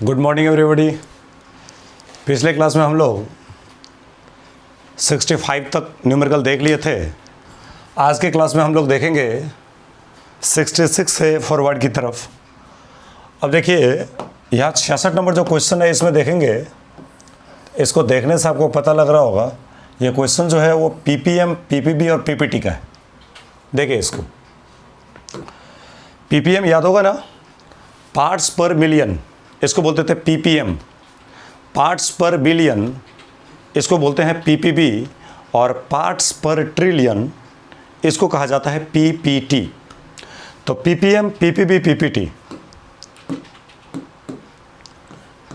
Good morning everybody. पिछले class में हम लोग 65 तक न्यूमेरिकल देख लिए थे। आज के क्लास में हम लोग देखेंगे 66 से फॉरवर्ड की तरफ। अब देखिए यहाँ 66 नंबर जो क्वेश्चन है इसमें देखेंगे, इसको देखने से आपको पता लग रहा होगा ये क्वेश्चन जो है वो पीपीएम, पीपीबी और पीपीटी का है। देखिए इसको पीपीएम याद होगा ना, पार्ट्स पर मिलियन, इसको बोलते थे पीपीएम। पार्ट्स पर बिलियन इसको बोलते हैं पीपीबी, और पार्ट्स पर ट्रिलियन इसको कहा जाता है पीपीटी। तो पीपीएम, पीपीबी, पीपीटी।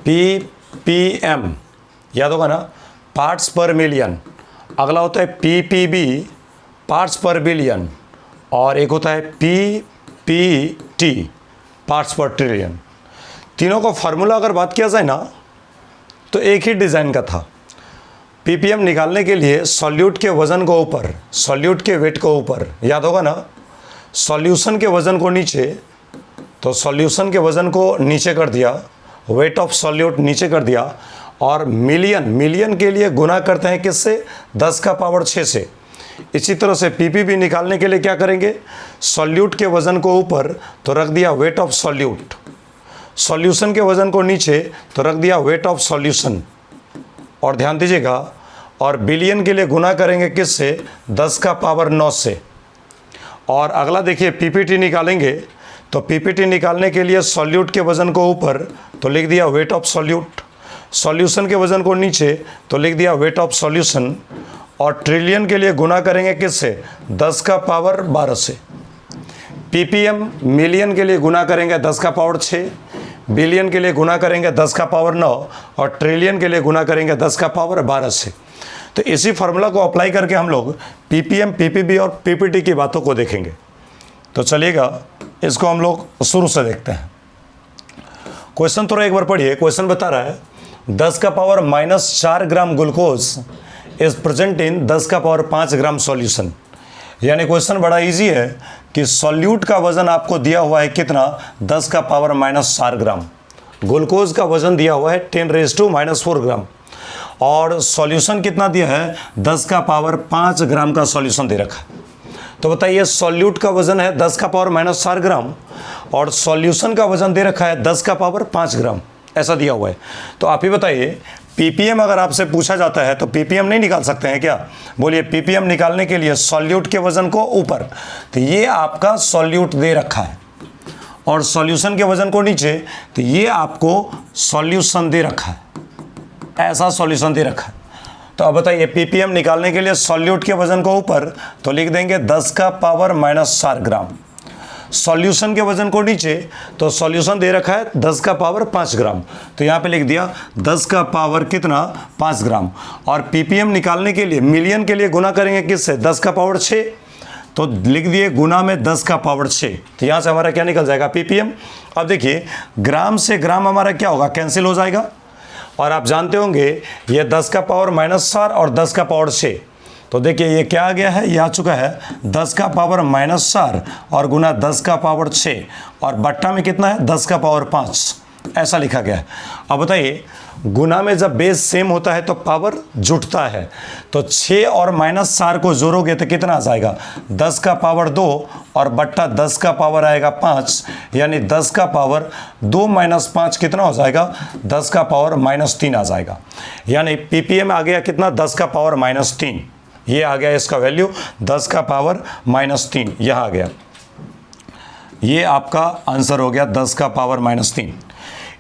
पीपीएम याद होगा ना, पार्ट्स पर मिलियन। अगला होता है पीपीबी, पार्ट्स पर बिलियन, और एक होता है पीपीटी, पार्ट्स पर ट्रिलियन। तीनों का फार्मूला अगर बात किया जाए ना तो एक ही डिज़ाइन का था। पीपीएम निकालने के लिए सॉल्यूट के वज़न को ऊपर, सॉल्यूट के वेट को ऊपर, याद होगा ना, सॉल्यूशन के वज़न को नीचे, तो सॉल्यूशन के वज़न को नीचे कर दिया, वेट ऑफ सॉल्यूट नीचे कर दिया, और मिलियन, मिलियन के लिए गुना करते हैं किससे, 10 का पावर 6 से। इसी तरह से पीपीबी निकालने के लिए क्या करेंगे, सॉल्यूट के वज़न को ऊपर तो रख दिया वेट ऑफ सॉल्यूट, सॉल्यूशन के वज़न को नीचे तो रख दिया वेट ऑफ सॉल्यूशन। और ध्यान दीजिएगा, और बिलियन के लिए गुना करेंगे किससे, 10 का पावर 9 से। और अगला देखिए पीपीटी निकालेंगे, तो पीपीटी निकालने के लिए सॉल्यूट के वज़न को ऊपर तो लिख दिया वेट ऑफ सॉल्यूट, सॉल्यूशन के वज़न को नीचे तो लिख दिया वेट ऑफ सॉल्यूशन, और ट्रिलियन के लिए गुना करेंगे किससे, 10 का पावर 12 से। पीपीएम मिलियन के लिए गुना करेंगे 10 का पावर 6, बिलियन के लिए गुना करेंगे 10 का पावर 9, और ट्रिलियन के लिए गुना करेंगे 10 का पावर 12 से। तो इसी फार्मूला को अप्लाई करके हम लोग पीपीएम, पीपीबी और पीपीटी की बातों को देखेंगे। तो चलिएगा इसको हम लोग शुरू से देखते हैं। क्वेश्चन थोड़ा एक बार पढ़िए। क्वेश्चन बता रहा है 10 का power -4 gram glucose is present इन 10 का पावर 5 ग्राम सॉल्यूशन। यानी क्वेश्चन बड़ा इजी है कि सॉल्यूट का वज़न आपको दिया हुआ है कितना, 10 का पावर -4 ग्राम। ग्लूकोज का वज़न दिया हुआ है 10⁻⁻⁴ ग्राम, और सॉल्यूशन कितना दिया है, 10 का पावर 5 ग्राम का सॉल्यूशन दे रखा है। तो बताइए सॉल्यूट का वज़न है 10 का पावर -4 ग्राम, और सॉल्यूशन का वज़न दे रखा है 10 का पावर 5 ग्राम, ऐसा दिया हुआ है। तो आप ही बताइए पीपीएम अगर आपसे पूछा जाता है तो पीपीएम नहीं निकाल सकते हैं क्या? बोलिए पीपीएम निकालने के लिए सॉल्यूट के वज़न को ऊपर, तो ये आपका सॉल्यूट दे रखा है, और सॉल्यूशन के वज़न को नीचे, तो ये आपको सॉल्यूशन दे रखा है, ऐसा सॉल्यूशन दे रखा है। तो अब बताइए पीपीएम निकालने के लिए सॉल्यूट के वज़न को ऊपर तो लिख देंगे 10 का पावर -4 ग्राम, सॉल्यूशन के वज़न को नीचे, तो सॉल्यूशन दे रखा है 10 का पावर 5 ग्राम, तो यहाँ पे लिख दिया 10 का पावर कितना, 5 ग्राम। और पीपीएम निकालने के लिए मिलियन के लिए गुना करेंगे किससे, 10 का पावर 6, तो लिख दिए गुना में 10 का पावर 6, तो यहाँ से हमारा क्या निकल जाएगा, पीपीएम। अब देखिए ग्राम से ग्राम हमारा क्या होगा, कैंसिल हो जाएगा, और आप जानते होंगे ये 10 का पावर -4 और 10 का पावर 6, तो देखिए ये क्या आ गया है, ये आ चुका है 10 का पावर -4 और गुना 10 का पावर 6, और बट्टा में कितना है, 10 का पावर 5, ऐसा लिखा गया है। अब बताइए गुना में जब बेस सेम होता है तो पावर जुटता है, तो 6 और -4 को जोड़ोगे तो कितना आ जाएगा, 10 का पावर 2 और बट्टा 10 का पावर आएगा 5, यानी 10 का पावर 2 - 5 कितना हो जाएगा, 10 का पावर -3 आ जाएगा। यानी पीपीएम आ गया कितना, 10 का पावर -3, ये आ गया इसका वैल्यू 10 का पावर -3, यहाँ आ गया, ये आपका आंसर हो गया 10 का पावर -3।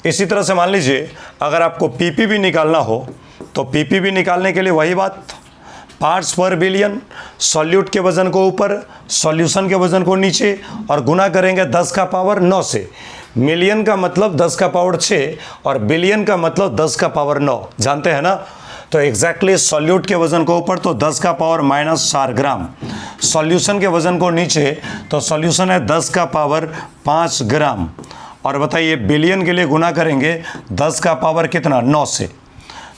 इसी तरह से मान लीजिए अगर आपको पीपीबी निकालना हो तो पीपीबी निकालने के लिए वही बात, पार्ट्स पर बिलियन, सॉल्यूट के वज़न को ऊपर, सॉल्यूशन के वज़न को नीचे, और गुना करेंगे 10 का पावर 9 से। मिलियन का मतलब 10 का पावर 6 और बिलियन का मतलब 10 का पावर 9, जानते हैं ना। तो एग्जैक्टली सॉल्यूट के वज़न को ऊपर तो 10 का पावर -4 ग्राम, सॉल्यूशन के वज़न को नीचे तो सॉल्यूशन है 10 का पावर 5 ग्राम, और बताइए बिलियन के लिए गुना करेंगे 10 का पावर कितना, 9 से।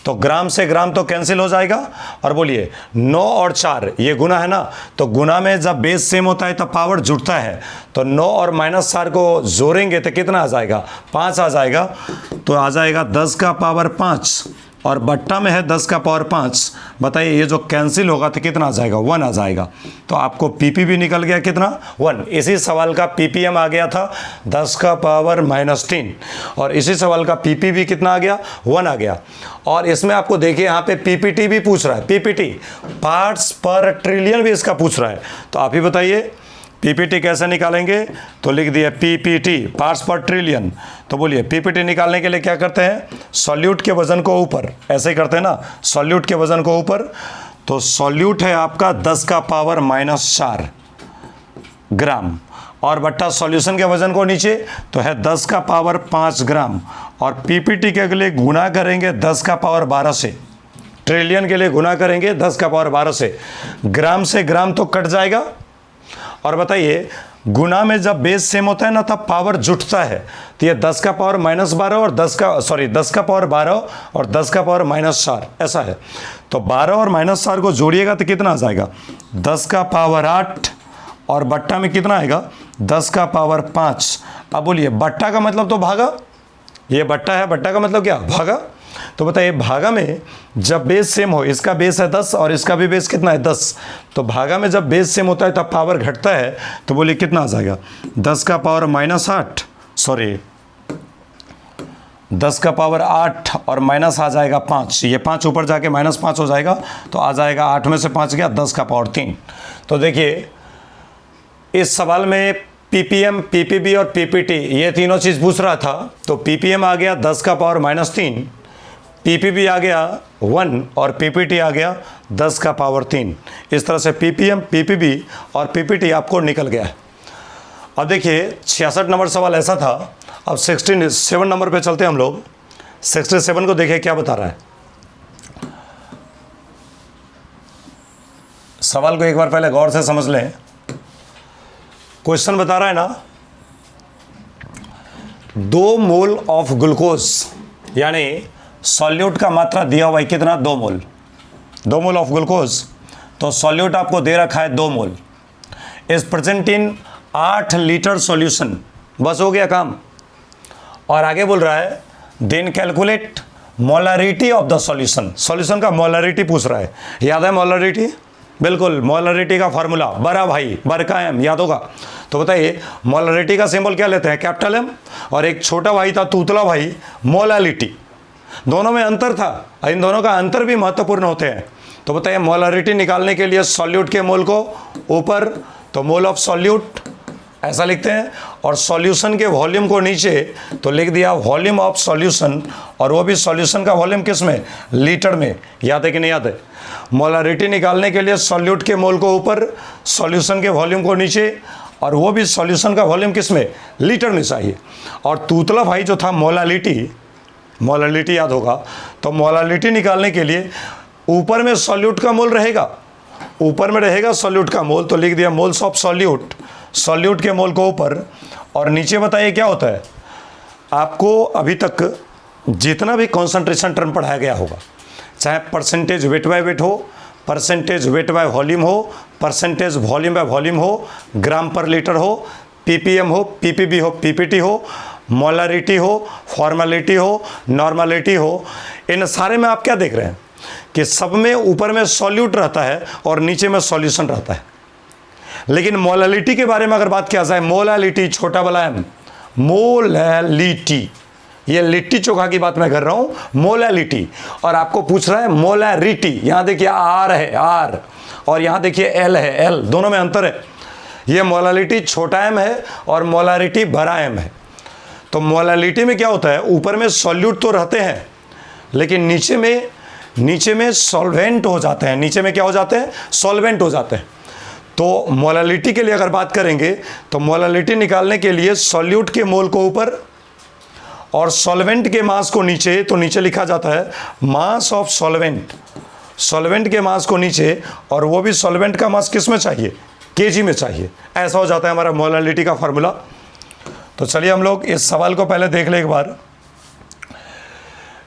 तो ग्राम से ग्राम तो कैंसिल हो जाएगा, और बोलिए 9 और 4 ये गुना है ना, तो गुना में जब बेस सेम होता है तो पावर जुड़ता है, तो 9 और -4 को जोड़ेंगे तो कितना आ जाएगा, 5 आ जाएगा। तो आ जाएगा 10 का पावर 5, और बट्टा में है 10 का पावर 5। बताइए ये जो कैंसिल होगा तो कितना आ जाएगा, 1 आ जाएगा। तो आपको पीपीबी निकल गया कितना, 1। इसी सवाल का पीपीएम आ गया था 10 का पावर -3, और इसी सवाल का पीपीबी कितना आ गया, 1 आ गया। और इसमें आपको देखिए यहाँ पे पीपीटी भी पूछ रहा है, पीपीटी पार्ट्स पर ट्रिलियन भी इसका पूछ रहा है। तो आप ही बताइए पीपीटी कैसे निकालेंगे, तो लिख दिया पीपीटी पार्ट्स पर ट्रिलियन। तो बोलिए पीपीटी निकालने के लिए क्या करते हैं, सॉल्यूट के वजन को ऊपर, ऐसे ही करते हैं ना, सॉल्यूट के वजन को ऊपर। तो सॉल्यूट है आपका 10 का पावर -4 ग्राम, और बट्टा सॉल्यूशन के वजन को नीचे, तो है 10 का पावर 5 ग्राम, और पीपीटी के लिए गुना करेंगे 10 का पावर 12 से, ट्रिलियन के लिए गुना करेंगे 10 का पावर 12 से। ग्राम से ग्राम तो कट जाएगा, और बताइए गुना में जब बेस सेम होता है ना तब पावर जुटता है। तो ये 10 का पावर -12 और 10 का पावर 12 और 10 का पावर -4 ऐसा है। तो 12 और -4 को जोड़िएगा तो कितना आ जाएगा, 10 का पावर 8, और बट्टा में कितना आएगा, 10 का पावर 5। अब बोलिए बट्टा का मतलब तो भागा, ये बट्टा है, बट्टा का मतलब क्या, भागा। तो बताइए भागा में जब बेस सेम हो, इसका बेस है 10 और इसका भी बेस कितना है 10, तो भागा में जब बेस सेम होता है तब पावर घटता है। तो बोलिए कितना आ जाएगा, 10 का पावर -10 का पावर 8 और माइनस आ जाएगा 5, ये 5 ऊपर जाके -5 हो जाएगा, तो आ जाएगा 8 में से 5 गया 10 का पावर 3। तो देखिए इस सवाल में पीपीएम, पीपीबी और पीपीटी ये तीनों चीज़ पूछ रहा था। तो पीपीएम आ गया 10 का पावर -3, पीपीबी आ गया 1 और पीपीटी आ गया 10 का पावर 3। इस तरह से पीपीएम, पीपीबी और पीपीटी आपको निकल गया है। अब देखिए 66 नंबर सवाल ऐसा था। अब 67 नंबर पे चलते हैं हम लोग। 67 को देखिए क्या बता रहा है। सवाल को एक बार पहले गौर से समझ लें। क्वेश्चन बता रहा है ना, 2 मोल ऑफ ग्लूकोज, यानी सॉल्यूट का मात्रा दिया हुआ है कितना, 2 मोल, 2 मोल ऑफ ग्लूकोज। तो सॉल्यूट आपको दे रखा है 2 mole, is present in 8 litre solution. बस हो गया काम। और आगे बोल रहा है then calculate molarity of the solution. Solution का मोलरिटी पूछ रहा है। याद है मोलरिटी? बिल्कुल, मोलरिटी का फार्मूला बड़ा भाई बर का एम, याद होगा। तो बताइए मोलरिटी का सिंबल क्या लेते हैं, कैपिटल एम। और एक छोटा भाई था तूतला भाई, मोलालिटी। दोनों में अंतर था, इन दोनों का अंतर भी महत्वपूर्ण होते हैं। तो बताइए मोलरिटी निकालने के लिए सॉल्यूट के मोल को ऊपर, तो मोल ऑफ सॉल्यूट ऐसा लिखते हैं, और सॉल्यूशन के वॉल्यूम को नीचे, तो लिख दिया वॉल्यूम ऑफ सॉल्यूशन। और वो भी सॉल्यूशन का वॉल्यूम किस में, लीटर में। याद है कि नहीं याद है? मोलरिटी निकालने के लिए सॉल्यूट के मोल को ऊपर, सॉल्यूशन के वॉल्यूम को नीचे, और वो भी सॉल्यूशन का वॉल्यूम किस में, लीटर में चाहिए। और तूतला भाई जो था मोलालिटी, मोलालिटी याद होगा। तो मोलालिटी निकालने के लिए ऊपर में सॉल्यूट का मोल रहेगा, ऊपर में रहेगा सॉल्यूट का मोल, तो लिख दिया मोल्स ऑफ सॉल्यूट, सॉल्यूट के मोल को ऊपर। और नीचे बताइए क्या होता है। आपको अभी तक जितना भी कॉन्सेंट्रेशन टर्म पढ़ाया गया होगा, चाहे परसेंटेज वेट बाय वेट हो, परसेंटेज वेट बाय वॉल्यूम हो, परसेंटेज वॉल्यूम बाय वॉल्यूम हो, ग्राम पर लीटर हो, पीपीएम हो, पीपीबी हो, पीपीटी हो, मोलरिटी हो, फॉर्मेलिटी हो, नॉर्मलिटी हो, इन सारे में आप क्या देख रहे हैं कि सब में ऊपर में सॉल्यूट रहता है और नीचे में सॉल्यूशन रहता है। लेकिन मोलालिटी के बारे में अगर बात किया जाए, मोलालिटी छोटा वाला एम, मोलालिटी, ये लिट्टी चोखा की बात मैं कर रहा हूं, मोलालिटी। और आपको पूछ रहा है मोलारिटी, यहां देखिए आर है, आर, और यहां देखिए एल है, एल, दोनों में अंतर है। ये मोलालिटी छोटा एम है और मोलारिटी बड़ा एम है। तो मोलालिटी में क्या होता है, ऊपर में सॉल्यूट तो रहते हैं लेकिन नीचे में सॉल्वेंट हो जाते हैं। नीचे में क्या हो जाते हैं, सॉल्वेंट हो जाते हैं। तो मोलालिटी के लिए अगर बात करेंगे तो मोलालिटी निकालने के लिए सॉल्यूट के मोल को ऊपर और सॉल्वेंट के मास को नीचे, तो नीचे लिखा जाता है मास ऑफ सॉल्वेंट, सॉल्वेंट के मास को नीचे, और वो भी सॉल्वेंट का मास किस में चाहिए, केजी में चाहिए। ऐसा हो जाता है हमारा मोलालिटी का फार्मूला। तो चलिए हम लोग इस सवाल को पहले देख लें एक बार।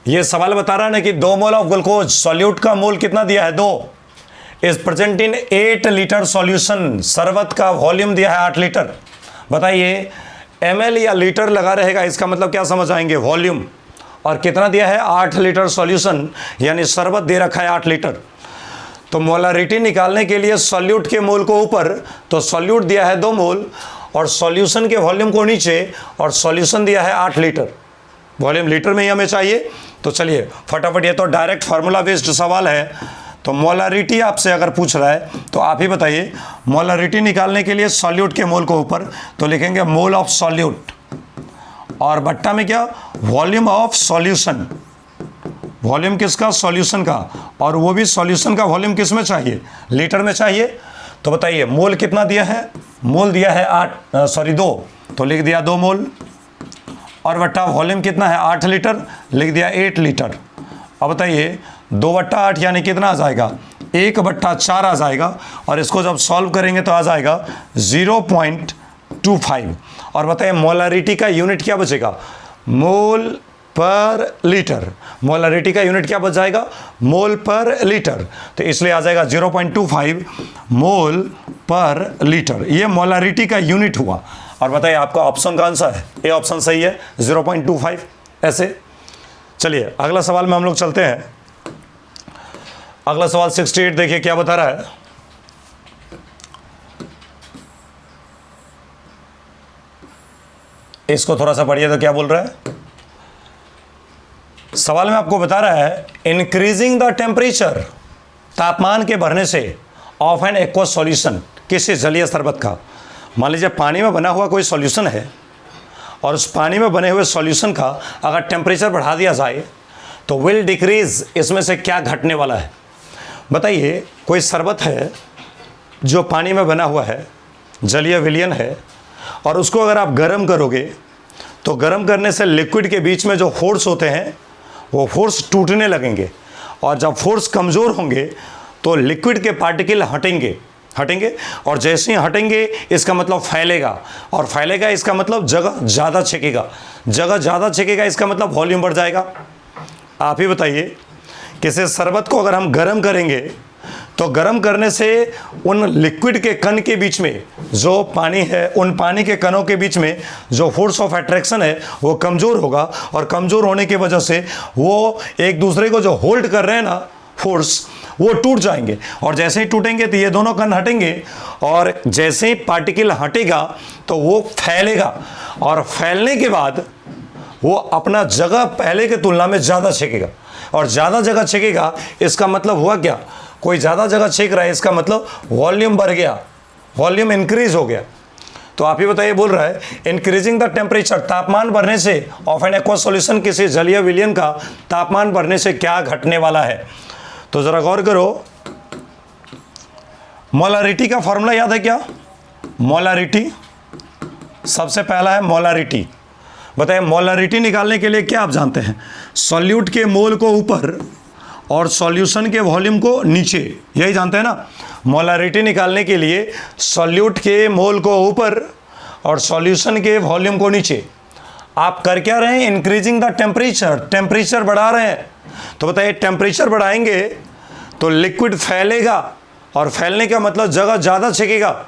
ये सवाल बता रहा है ना कि 2 मोल ऑफ ग्लूकोज, सॉल्यूट का मोल कितना दिया है 2, is present in 8 litre solution, शरबत का वॉल्यूम दिया है 8 लीटर। बताइए ml या लीटर लगा रहेगा, इसका मतलब क्या समझ आएंगे, वॉल्यूम। और कितना दिया है 8 लीटर सॉल्यूशन, यानी शरबत दे रखा है 8 लीटर। तो मोलारिटी निकालने के लिए सॉल्यूट के मोल को ऊपर, तो सॉल्यूट दिया है 2 मोल और सॉल्यूशन के वॉल्यूम को नीचे, और सॉल्यूशन दिया है 8 लीटर, वॉल्यूम लीटर में ही हमें चाहिए। तो चलिए फटाफट, ये तो डायरेक्ट फार्मूला बेस्ड सवाल है। तो मोलारिटी आपसे अगर पूछ रहा है तो आप ही बताइए, मोलारिटी निकालने के लिए सॉल्यूट के मोल को ऊपर, तो लिखेंगे मोल ऑफ सॉल्यूट, और बट्टा में क्या, वॉल्यूम ऑफ सॉल्यूशन। वॉल्यूम किसका, सॉल्यूशन का, और वो भी सॉल्यूशन का वॉल्यूम किस में चाहिए, लीटर में चाहिए। तो बताइए मोल कितना दिया है, मोल दिया है 2, तो लिख दिया 2 मोल, और बट्टा वॉल्यूम कितना है 8 लीटर, लिख दिया 8 लीटर। अब बताइए 2/8 यानी कितना आ जाएगा, 1/4 आ जाएगा, और इसको जब सॉल्व करेंगे तो आ जाएगा 0.25। और बताइए मोलारिटी का यूनिट क्या बचेगा, मोल पर लीटर। मोलारिटी का यूनिट क्या बच जाएगा, मोल पर लीटर, तो इसलिए आ जाएगा 0.25 मोल पर लीटर। ये मोलारिटी का यूनिट हुआ। और बताइए आपका ऑप्शन कौन सा है, ए ऑप्शन सही है 0.25 ऐसे। चलिए अगला सवाल में हम लोग चलते हैं। अगला सवाल 68 देखिए क्या बता रहा है। इसको थोड़ा सा पढ़िए तो क्या बोल रहा है। सवाल में आपको बता रहा है इंक्रीजिंग द टेम्परेचर, तापमान के बढ़ने से, ऑफ एन एक्वस सॉल्यूशन, किसी जलीय शरबत का। मान लीजिए पानी में बना हुआ कोई सॉल्यूशन है, और उस पानी में बने हुए सॉल्यूशन का अगर टेम्परेचर बढ़ा दिया जाए तो विल डिक्रीज, इसमें से क्या घटने वाला है। बताइए कोई शरबत है जो पानी में बना हुआ है, जलीय विलयन है, और उसको अगर आप गर्म करोगे तो गर्म करने से लिक्विड के बीच में जो फोर्स होते हैं वो फोर्स टूटने लगेंगे, और जब फोर्स कमज़ोर होंगे तो लिक्विड के पार्टिकल हटेंगे, और जैसे ही हटेंगे इसका मतलब फैलेगा, और फैलेगा इसका मतलब जगह ज़्यादा छेकेगा, जगह ज़्यादा छेकेगा इसका मतलब वॉल्यूम बढ़ जाएगा। आप ही बताइए किसी शरबत को अगर हम गर्म करेंगे तो गर्म करने से उन लिक्विड के कण के बीच में जो पानी है, उन पानी के कणों के बीच में जो फोर्स ऑफ अट्रैक्शन है वो कमज़ोर होगा, और कमज़ोर होने की वजह से वो एक दूसरे को जो होल्ड कर रहे हैं ना फोर्स, वो टूट जाएंगे, और जैसे ही टूटेंगे तो ये दोनों कण हटेंगे, और जैसे ही पार्टिकल हटेगा तो वो फैलेगा, और फैलने के बाद वो अपना जगह पहले के तुलना में ज़्यादा छेकेगा, और ज़्यादा जगह छेकेगा इसका मतलब हुआ क्या, कोई ज़्यादा जगह छेक रहा है इसका मतलब वॉल्यूम बढ़ गया, वॉल्यूम इंक्रीज हो गया। तो आप ही बताइए, बोल रहा है इंक्रीजिंग द टेम्परेचर, तापमान बढ़ने से, ऑफ एन एक्वस सॉल्यूशन, किसी जलीय विलयन का तापमान बढ़ने से क्या घटने वाला है। तो ज़रा गौर करो, मोलारिटी का फॉर्मूला याद है क्या, मोलारिटी सबसे पहला है मोलारिटी। बताइए मोलारिटी निकालने के लिए क्या आप जानते हैं, सॉल्यूट के मोल को ऊपर और सॉल्यूशन के वॉल्यूम को नीचे, यही जानते हैं ना। मोलारिटी निकालने के लिए सॉल्यूट के मोल को ऊपर और सॉल्यूशन के वॉल्यूम को नीचे। आप कर क्या रहे हैं, इंक्रीजिंग द टेम्परेचर, टेम्परेचर बढ़ा रहे हैं। तो बताइए टेम्परेचर बढ़ाएंगे तो लिक्विड फैलेगा, और फैलने का मतलब जगह ज़्यादा छेकेगा,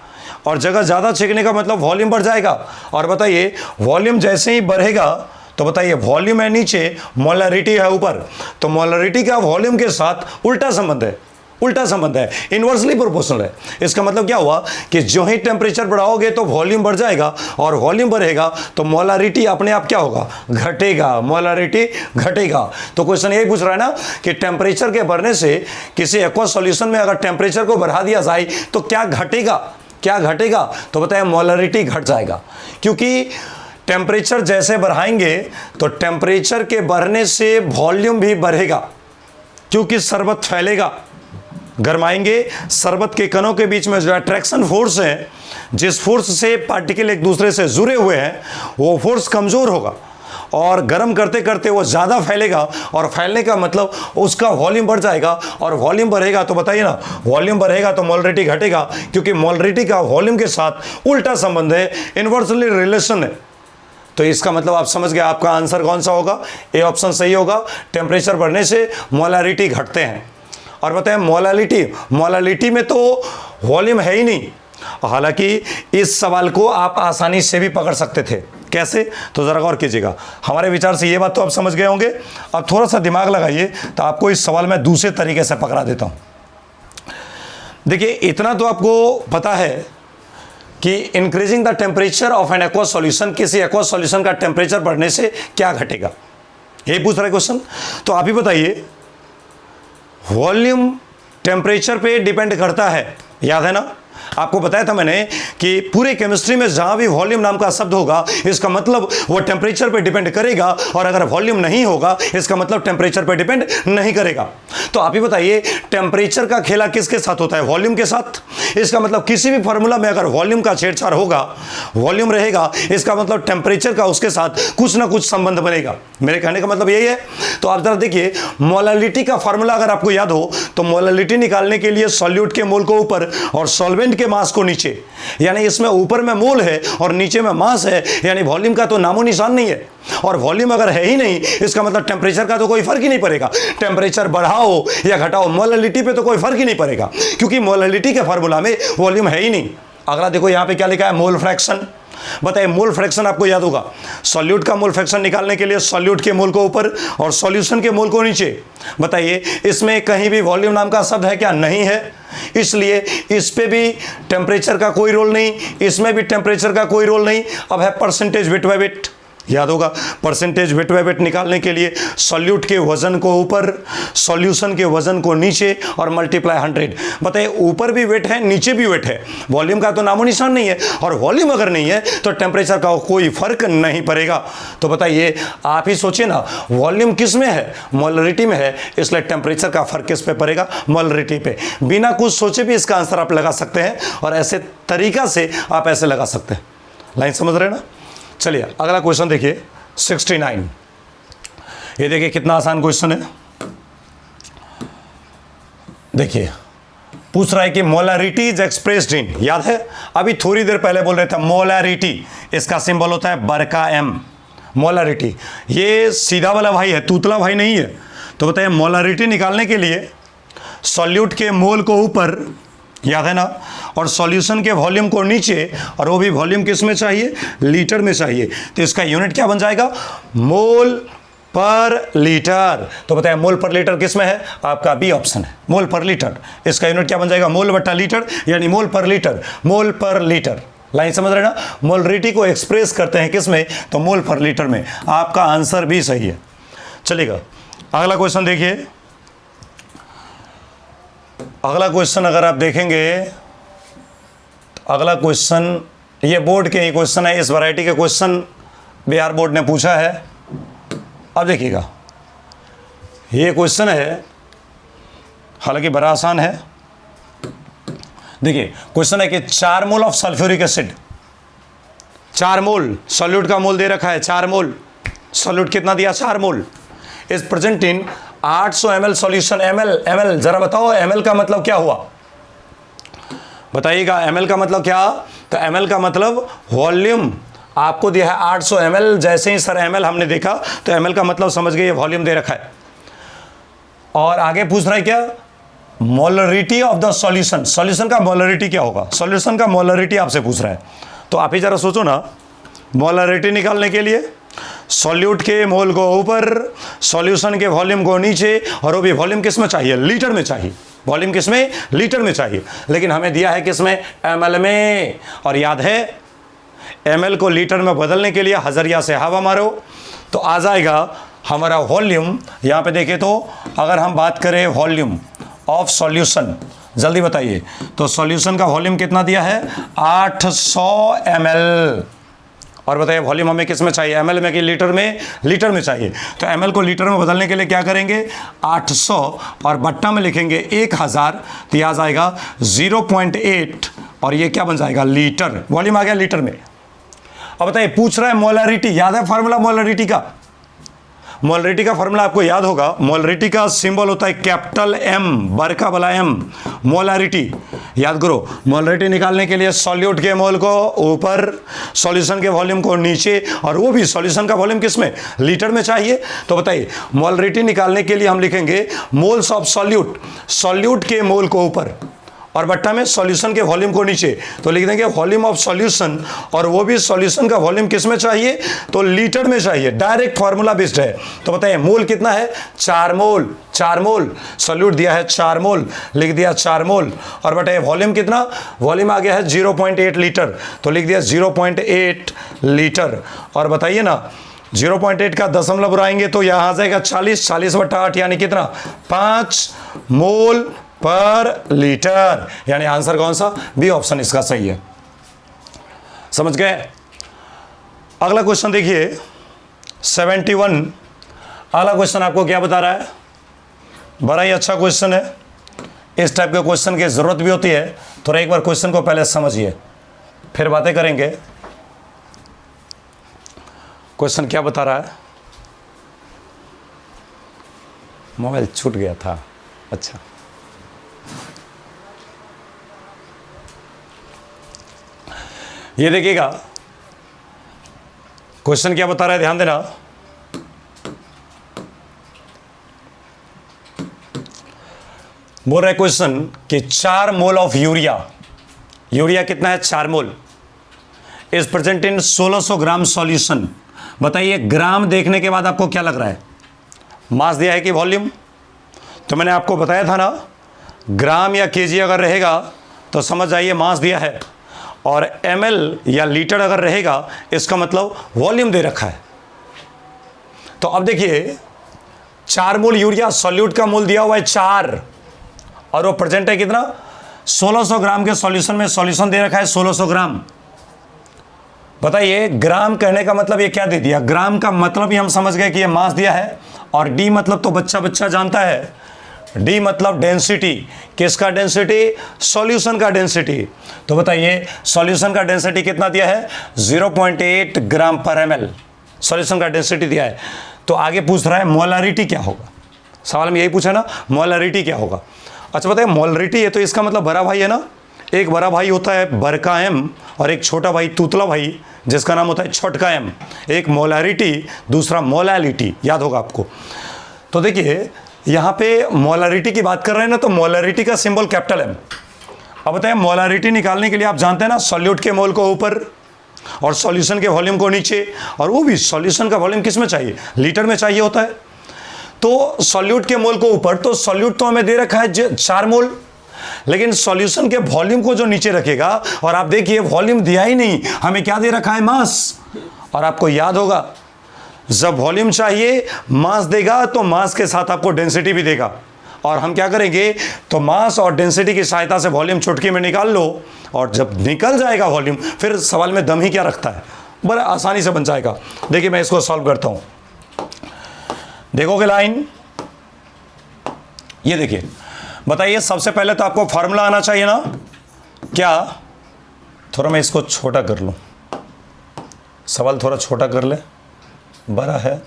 और जगह ज़्यादा छेकने का मतलब वॉल्यूम बढ़ जाएगा। और बताइए वॉल्यूम जैसे ही बढ़ेगा तो बताइए वॉल्यूम है नीचे, मोलारिटी है ऊपर, तो मोलारिटी का वॉल्यूम के साथ उल्टा संबंध है, उल्टा संबंध है, इन्वर्सली प्रोपोर्शनल है। इसका मतलब क्या हुआ कि जो ही टेम्परेचर बढ़ाओगे तो वॉल्यूम बढ़ जाएगा, और वॉल्यूम बढ़ेगा तो मोलारिटी अपने आप क्या होगा, घटेगा, मोलारिटी घटेगा। तो क्वेश्चन यही पूछ रहा है ना कि टेम्परेचर के बढ़ने से किसी एक्वस सॉल्यूशन में अगर टेम्परेचर को बढ़ा दिया जाए तो क्या घटेगा, क्या घटेगा। तो बताइए मोलारिटी घट जाएगा, क्योंकि टेम्परेचर जैसे बढ़ाएंगे तो टेम्परेचर के बढ़ने से वॉल्यूम भी बढ़ेगा, क्योंकि शरबत फैलेगा। गरमाएंगे, शरबत के कणों के बीच में जो अट्रैक्शन फोर्स है, जिस फोर्स से पार्टिकल एक दूसरे से जुड़े हुए हैं, वो फोर्स कमज़ोर होगा, और गर्म करते करते वो ज़्यादा फैलेगा, और फैलने का मतलब उसका वॉल्यूम बढ़ जाएगा, और वॉल्यूम बढ़ेगा तो बताइए ना, वॉल्यूम बढ़ेगा तो मोलारिटी घटेगा, क्योंकि मोलारिटी का वॉल्यूम के साथ उल्टा संबंध है, इन्वर्सली रिलेशन है। तो इसका मतलब आप समझ गए, आपका आंसर कौन सा होगा, ए ऑप्शन सही होगा। टेम्परेचर बढ़ने से मोलारिटी घटते हैं। और बताएं मोलालिटी में तो वॉल्यूम है ही नहीं। हालांकि इस सवाल को आप आसानी से भी पकड़ सकते थे। कैसे, तो ज़रा गौर कीजिएगा। हमारे विचार से ये बात तो आप समझ गए होंगे। अब थोड़ा सा दिमाग लगाइए तो आपको इस सवाल में दूसरे तरीके से पकड़ा देता हूँ। देखिए, इतना तो आपको पता है कि increasing the temperature of N aqua solution, किसी एक्वा सॉल्यूशन का टेम्परेचर बढ़ने से क्या घटेगा, यही पूछ रहा है क्वेश्चन। तो आप ही बताइए, वॉल्यूम टेम्परेचर पे डिपेंड करता है, याद है ना। आपको बताया था मैंने कि पूरे केमिस्ट्री में जहां भी वॉल्यूम नाम का शब्द होगा, इसका मतलब वो टेम्परेचर पे डिपेंड करेगा, और अगर वॉल्यूम नहीं होगा इसका मतलब टेम्परेचर पे डिपेंड नहीं करेगा। तो आप ही बताइए, टेम्परेचर का खेला किसके साथ होता है, वॉल्यूम के साथ। इसका मतलब किसी भी फॉर्मूला में अगर वॉल्यूम का छेड़छाड़ होगा, वॉल्यूम रहेगा, इसका मतलब टेम्परेचर का उसके साथ कुछ ना कुछ संबंध बनेगा। मेरे कहने का मतलब यही है। तो आप जरा देखिए, मोलालिटी का फॉर्मूला अगर आपको याद हो तो मोलालिटी निकालने के लिए सॉल्यूट के मोल को ऊपर और सॉल्वेंट के मास को नीचे, यानी इसमें ऊपर में मोल है और नीचे में मास है, यानी वॉल्यूम का तो नामो निशान नहीं है। और वॉल्यूम अगर है ही नहीं, इसका मतलब टेम्परेचर का तो कोई फर्क ही नहीं पड़ेगा। टेम्परेचर बढ़ाओ या घटाओ, मोलालिटी पे तो कोई फर्क ही नहीं पड़ेगा, क्योंकि मोलालिटी के फार्मूला में वॉल्यूम है ही नहीं। अगला देखो, यहां पे क्या लिखा है, मोल फ्रैक्शन। बताइए, मोल फ्रैक्शन आपको याद होगा, सॉल्यूट का मोल फ्रैक्शन निकालने के लिए सॉल्यूट के मोल को ऊपर और सॉल्यूशन के मोल को नीचे। बताइए, इसमें कहीं भी वॉल्यूम नाम का शब्द है क्या, नहीं है। इसलिए इस पे भी टेम्परेचर का कोई रोल नहीं, इसमें भी टेम्परेचर का कोई रोल नहीं। अब है परसेंटेज वेट बाय वेट, याद होगा। परसेंटेज वेट बाय वेट निकालने के लिए सॉल्यूट के वजन को ऊपर, सॉल्यूशन के वजन को नीचे और मल्टीप्लाई 100। बताइए, ऊपर भी वेट है, नीचे भी वेट है, वॉल्यूम का तो नामो निशान नहीं है। और वॉल्यूम अगर नहीं है तो टेम्परेचर का कोई फर्क नहीं पड़ेगा। तो बताइए, आप ही सोचिए ना, वॉल्यूम किस में है, मोलरिटी में है, इसलिए टेम्परेचर का फर्क किस पे पड़ेगा, मोलरिटी पे। बिना कुछ सोचे भी इसका आंसर आप लगा सकते हैं, और ऐसे तरीका से आप ऐसे लगा सकते हैं। लाइन समझ रहे हैं ना। चलिए अगला क्वेश्चन देखिए, 69। ये देखिए कितना आसान क्वेश्चन है। देखिए, पूछ रहा है कि मोलारिटी इज एक्सप्रेस्ड इन, याद है अभी थोड़ी देर पहले बोल रहे थे, मोलारिटी इसका सिंबल होता है बड़का एम। मोलारिटी, ये सीधा वाला भाई है, तूतला भाई नहीं है। तो बताइए, मोलारिटी निकालने के लिए सॉल्यूट के मोल को ऊपर, याद है ना, और सॉल्यूशन के वॉल्यूम को नीचे, और वो भी वॉल्यूम किस में चाहिए, लीटर में चाहिए। तो इसका यूनिट क्या बन जाएगा, मोल पर लीटर। तो बताइए, मोल पर लीटर किस में है, आपका बी ऑप्शन है, मोल पर लीटर। इसका यूनिट क्या बन जाएगा, मोल बटा लीटर, यानी मोल पर लीटर, मोल पर लीटर। लाइन समझ रहे ना। मोलरिटी को एक्सप्रेस करते हैं किस में, तो मोल पर लीटर में। आपका आंसर भी सही है। चलिएगा अगला क्वेश्चन देखिए। अगला क्वेश्चन अगर आप देखेंगे, तो अगला क्वेश्चन ये बोर्ड के ही क्वेश्चन है, इस वैरायटी के क्वेश्चन बिहार बोर्ड ने पूछा है। अब देखिएगा, ये क्वेश्चन है, हालांकि बड़ा आसान है। देखिए क्वेश्चन है कि 4 mole of sulphuric acid, 4 mole solute का मोल दे रखा है, 4 मोल सॉल्यूट कितना दिया, 4 mole is present in 800 ml solution. ml जरा बताओ, ml का मतलब क्या हुआ, बताइएगा। ml का मतलब क्या, तो ml का मतलब वॉल्यूम आपको दिया है 800 ml। जैसे ही सर ml हमने देखा तो ml का मतलब समझ गए, ये वॉल्यूम दे रखा है। और आगे पूछ रहा है क्या, molarity of the solution. Solution का मोलरिटी क्या होगा, सॉल्यूशन का मोलरिटी आपसे पूछ रहा है। तो आप ही जरा सोचो ना, मोलरिटी निकालने के लिए सॉल्यूट के मोल को ऊपर, सॉल्यूशन के वॉल्यूम को नीचे, और वो भी वॉल्यूम किस में चाहिए, लीटर में चाहिए। वॉल्यूम किस में, लीटर में चाहिए, लेकिन हमें दिया है किस में, ml में। और याद है, ml को लीटर में बदलने के लिए हज़रिया से हवा मारो तो आ जाएगा हमारा वॉल्यूम। यहाँ पे देखें तो अगर हम बात करें वॉल्यूम ऑफ सॉल्यूशन, जल्दी बताइए, तो सॉल्यूशन का वॉल्यूम कितना दिया है, 800 ml। और बताइए वॉल्यूम हमें किस में चाहिए, ml में कि लीटर में, लीटर में चाहिए। तो ml को लीटर में बदलने के लिए क्या करेंगे, 800 और बट्टा में लिखेंगे 1000, तो यह आ जाएगा 0.8, और ये क्या बन जाएगा, लीटर। वॉल्यूम आ गया लीटर में। अब बताइए, पूछ रहा है मोलरिटी, याद है फार्मूला मोलरिटी का। मोलरिटी का फार्मूला आपको याद होगा, मोलरिटी का सिंबल होता है कैपिटल M, बड़का वाला M। मोलरिटी याद करो, मोलरिटी निकालने के लिए सॉल्यूट के मोल को ऊपर, सॉल्यूशन के वॉल्यूम को नीचे, और वो भी सॉल्यूशन का वॉल्यूम किस में, लीटर में चाहिए। तो बताइए मोलरिटी निकालने के लिए हम लिखेंगे मोल्स ऑफ सॉल्यूट, सॉल्यूट के मोल को ऊपर और बट्टा में सॉल्यूशन के वॉल्यूम को नीचे। तो लिख देंगे वॉल्यूम ऑफ सॉल्यूशन, और वो भी सॉल्यूशन का वॉल्यूम किस में चाहिए, तो लीटर में चाहिए। डायरेक्ट फार्मूला बेस्ड है। तो बताइए मोल कितना है, 4 मोल, 4 मोल, सॉल्यूट दिया है 4 मोल, लिख दिया 4 मोल। और बताइए वॉल्यूम कितना, वॉल्यूम आ गया है 0.8 लीटर, तो लिख दिया 0.8 लीटर। और बताइए ना 0.8 का दशमलव उड़ाएंगे तो यहाँ आ जाएगा 40, 40/8 यानी कितना, 5 मोल पर लीटर। यानी आंसर कौन सा, बी ऑप्शन इसका सही है। समझ गए। अगला क्वेश्चन देखिए 71। अगला क्वेश्चन आपको क्या बता रहा है, बड़ा ही अच्छा क्वेश्चन है। इस टाइप के क्वेश्चन की जरूरत भी होती है। थोड़ा एक बार क्वेश्चन को पहले समझिए, फिर बातें करेंगे। क्वेश्चन क्या बता रहा है, मोबाइल छूट गया था, अच्छा। ये देखिएगा क्वेश्चन क्या बता रहा है, ध्यान देना। बोल रहा है क्वेश्चन कि 4 मोल ऑफ यूरिया, यूरिया कितना है, 4 mole, is present in 1600 gram solution. बताइए ग्राम देखने के बाद आपको क्या लग रहा है, मास दिया है कि वॉल्यूम। तो मैंने आपको बताया था ना, ग्राम या केजी अगर रहेगा तो समझ जाइए मास दिया है, और ml या लीटर अगर रहेगा इसका मतलब वॉल्यूम दे रखा है। तो अब देखिए 4 मोल यूरिया, सॉल्यूट का मोल दिया हुआ है 4, और वो प्रेजेंट है कितना, 1600 ग्राम के सॉल्यूशन में, सॉल्यूशन दे रखा है 1600 ग्राम। बताइए ग्राम कहने का मतलब ये क्या दे दिया, ग्राम का मतलब ही हम समझ गए कि ये मास दिया है, और डी मतलब तो बच्चा बच्चा जानता है, डी मतलब डेंसिटी। किसका डेंसिटी, सॉल्यूशन का डेंसिटी। तो बताइए सॉल्यूशन का डेंसिटी कितना दिया है, 0.8 ग्राम पर ml सॉल्यूशन का डेंसिटी दिया है। तो आगे पूछ रहा है मोलरिटी क्या होगा, सवाल में यही पूछा ना, मोलरिटी क्या होगा। अच्छा बताइए मोलरिटी है तो इसका मतलब बड़ा भाई है ना, एक बड़ा भाई होता है बड़का एम, और एक छोटा भाई तूतला भाई जिसका नाम होता है छोटका एम। एक मोलरिटी, दूसरा मोलैलिटी, याद होगा आपको। तो देखिए यहाँ पे मोलरिटी की बात कर रहे हैं ना, तो मोलरिटी का सिंबल कैपिटल एम। अब बताइए मोलरिटी निकालने के लिए आप जानते हैं ना, सॉल्यूट के मोल को ऊपर और सॉल्यूशन के वॉल्यूम को नीचे, और वो भी सॉल्यूशन का वॉल्यूम किस में चाहिए, लीटर में चाहिए होता है। तो सॉल्यूट के मोल को ऊपर, तो सॉल्यूट तो हमें दे रखा है 4 मोल, लेकिन सॉल्यूशन के वॉल्यूम को जो नीचे रखेगा, और आप देखिए वॉल्यूम दिया ही नहीं, हमें क्या दे रखा है, मास। और आपको याद होगा जब वॉल्यूम चाहिए मास देगा, तो मास के साथ आपको डेंसिटी भी देगा। और हम क्या करेंगे, तो मास और डेंसिटी की सहायता से वॉल्यूम चुटकी में निकाल लो, और जब निकल जाएगा वॉल्यूम, फिर सवाल में दम ही क्या रखता है, बड़ा आसानी से बन जाएगा। देखिए मैं इसको सॉल्व करता हूं, देखोगे लाइन, ये देखिए। बताइए सबसे पहले तो आपको फार्मूला आना चाहिए ना, क्या, थोड़ा मैं इसको छोटा कर लूं, सवाल थोड़ा छोटा कर ले, बड़ा है,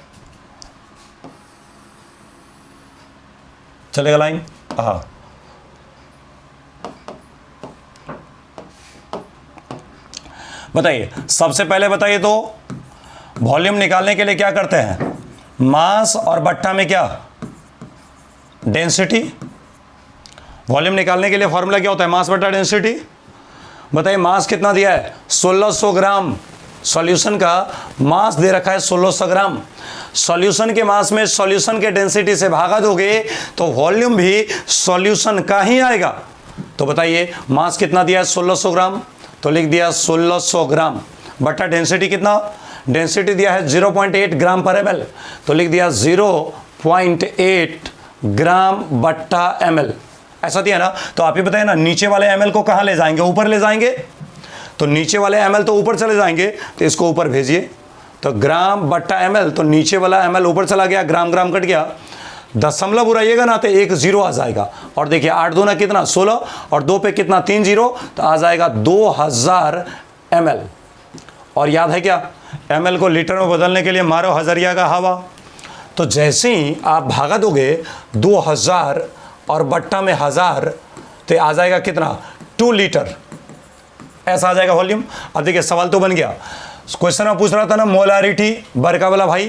चलेगा लाइन, हाँ। बताइए सबसे पहले बताइए तो वॉल्यूम निकालने के लिए क्या करते हैं, मास और बट्टा में क्या, डेंसिटी। वॉल्यूम निकालने के लिए फॉर्मूला क्या होता है, मास बट्टा डेंसिटी। बताइए मास कितना दिया है, 1600 ग्राम, सॉल्यूशन का मास दे रखा है 1600 ग्राम। सॉल्यूशन के मास में सॉल्यूशन के डेंसिटी से भागा दोगे तो वॉल्यूम भी सॉल्यूशन का ही आएगा। तो बताइए मास कितना दिया है, 1600 ग्राम, तो लिख दिया 1600 ग्राम, बट्टा डेंसिटी कितना, डेंसिटी दिया है 0.8 ग्राम पर ml, तो लिख दिया 0.8 ग्राम बट्टा ml, ऐसा दिया ना। तो आप ही बताइए ना, नीचे वाले ml को कहाँ ले जाएंगे, ऊपर ले जाएंगे, तो नीचे वाले ml तो ऊपर चले जाएंगे, तो इसको ऊपर भेजिए, तो ग्राम बट्टा ml, तो नीचे वाला ml ऊपर चला गया, ग्राम ग्राम कट गया, दशमलव उड़ाइएगा ना तो 1 0 आ जाएगा। और देखिए 8 दूना कितना 16, और 2 पे कितना 3 0, तो आ जाएगा 2000 ml। और याद है क्या, ml को लीटर में बदलने के लिए मारो हज़ारिया का हवा। तो जैसे ही आप भागा दोगे 2000 और बट्टा में 1000, तो आ जाएगा कितना 2 लीटर, ऐसा आ जाएगा वॉल्यूम। अब देखिए सवाल तो बन गया। क्वेश्चन में पूछ रहा था ना मोलारिटी बरका वाला भाई,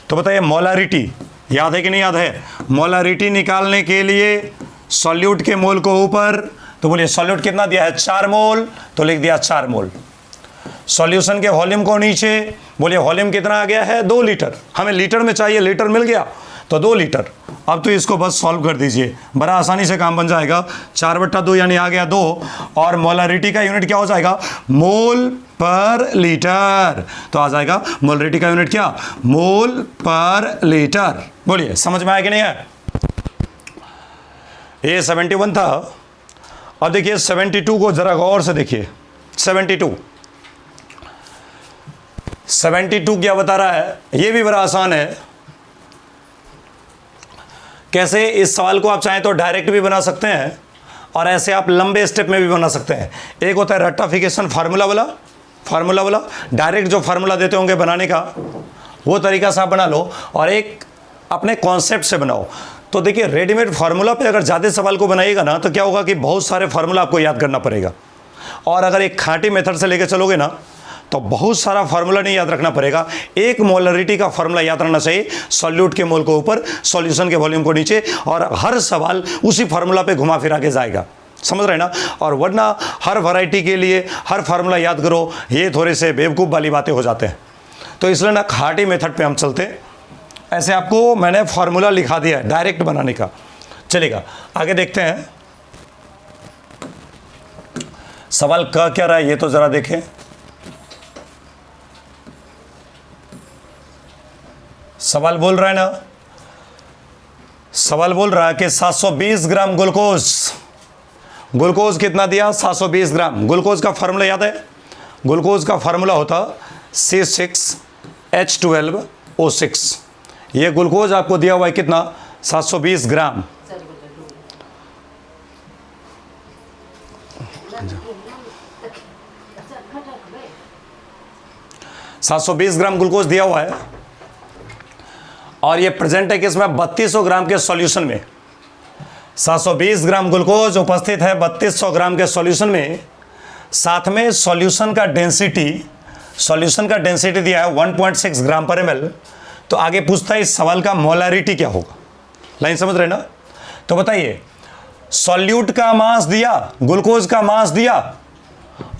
तो बताइए मोलारिटी याद है कि नहीं याद है? मोलारिटी निकालने के लिए सॉल्यूट के मोल को ऊपर, तो बोलिए सॉल्यूट कितना दिया है 4 मोल, तो लिख दिया 4 मोल। सॉल्यूशन के वॉल्यूम को नीचे, बोलिए वॉल्यूम कितना आ गया है 2 लीटर, हमें लीटर में चाहिए, लीटर मिल गया तो 2 लीटर। अब तो इसको बस सॉल्व कर दीजिए, बड़ा आसानी से काम बन जाएगा। 4/2 यानी आ गया 2, और मोलारिटी का यूनिट क्या हो जाएगा? मोल पर लीटर। तो आ जाएगा मोलारिटी का यूनिट क्या? मोल पर लीटर। बोलिए समझ में आया कि नहीं है? ये 71 था। अब देखिए 72 को जरा गौर से देखिए। 72 क्या बता रहा है? ये भी बड़ा आसान है। कैसे? इस सवाल को आप चाहें तो डायरेक्ट भी बना सकते हैं, और ऐसे आप लंबे स्टेप में भी बना सकते हैं। एक होता है रेक्टिफिकेशन फार्मूला वाला, डायरेक्ट जो फार्मूला देते होंगे बनाने का, वो तरीका से आप बना लो, और एक अपने कॉन्सेप्ट से बनाओ। तो देखिए रेडीमेड फार्मूला पे अगर ज़्यादा सवाल को बनाइएगा ना, तो क्या होगा कि बहुत सारे फार्मूला आपको याद करना पड़ेगा, और अगर एक खाँटी मेथड से लेकर चलोगे ना, तो बहुत सारा फार्मूला नहीं याद रखना पड़ेगा। एक मोलरिटी का फार्मूला याद रखना चाहिए, सॉल्यूट के मोल को ऊपर, सॉल्यूशन के वॉल्यूम को नीचे, और हर सवाल उसी फार्मूला पे घुमा फिरा के जाएगा। समझ रहे ना? और वरना हर वैरायटी के लिए हर फार्मूला याद करो, ये थोड़े से बेवकूफ़ वाली बातें हो जाते हैं। तो इसलिए ना खाटी मेथड पे हम चलते हैं। ऐसे आपको मैंने फार्मूला लिखा दिया है डायरेक्ट बनाने का। चलेगा, आगे देखते हैं सवाल कह क्या रहा है, ये तो ज़रा देखें। सवाल बोल रहा है ना, सवाल बोल रहा है कि 720 ग्राम ग्लूकोज कितना दिया? 720 ग्राम। ग्लूकोज का फार्मूला याद है? ग्लूकोज का फार्मूला होता C6H12O6। ये ग्लूकोज आपको दिया हुआ है कितना? 720 ग्राम। ग्राम ग्लूकोज दिया हुआ है, और ये प्रेजेंट है किसमें? 3200 ग्राम के सॉल्यूशन में। 720 ग्राम ग्लूकोज उपस्थित है 3200 ग्राम के सॉल्यूशन में। साथ में सॉल्यूशन का डेंसिटी दिया है 1.6 ग्राम पर ml। तो आगे पूछता है इस सवाल का मोलारिटी क्या होगा? लाइन समझ रहे ना? तो बताइए, सॉल्यूट का मास दिया, ग्लूकोज का मास दिया,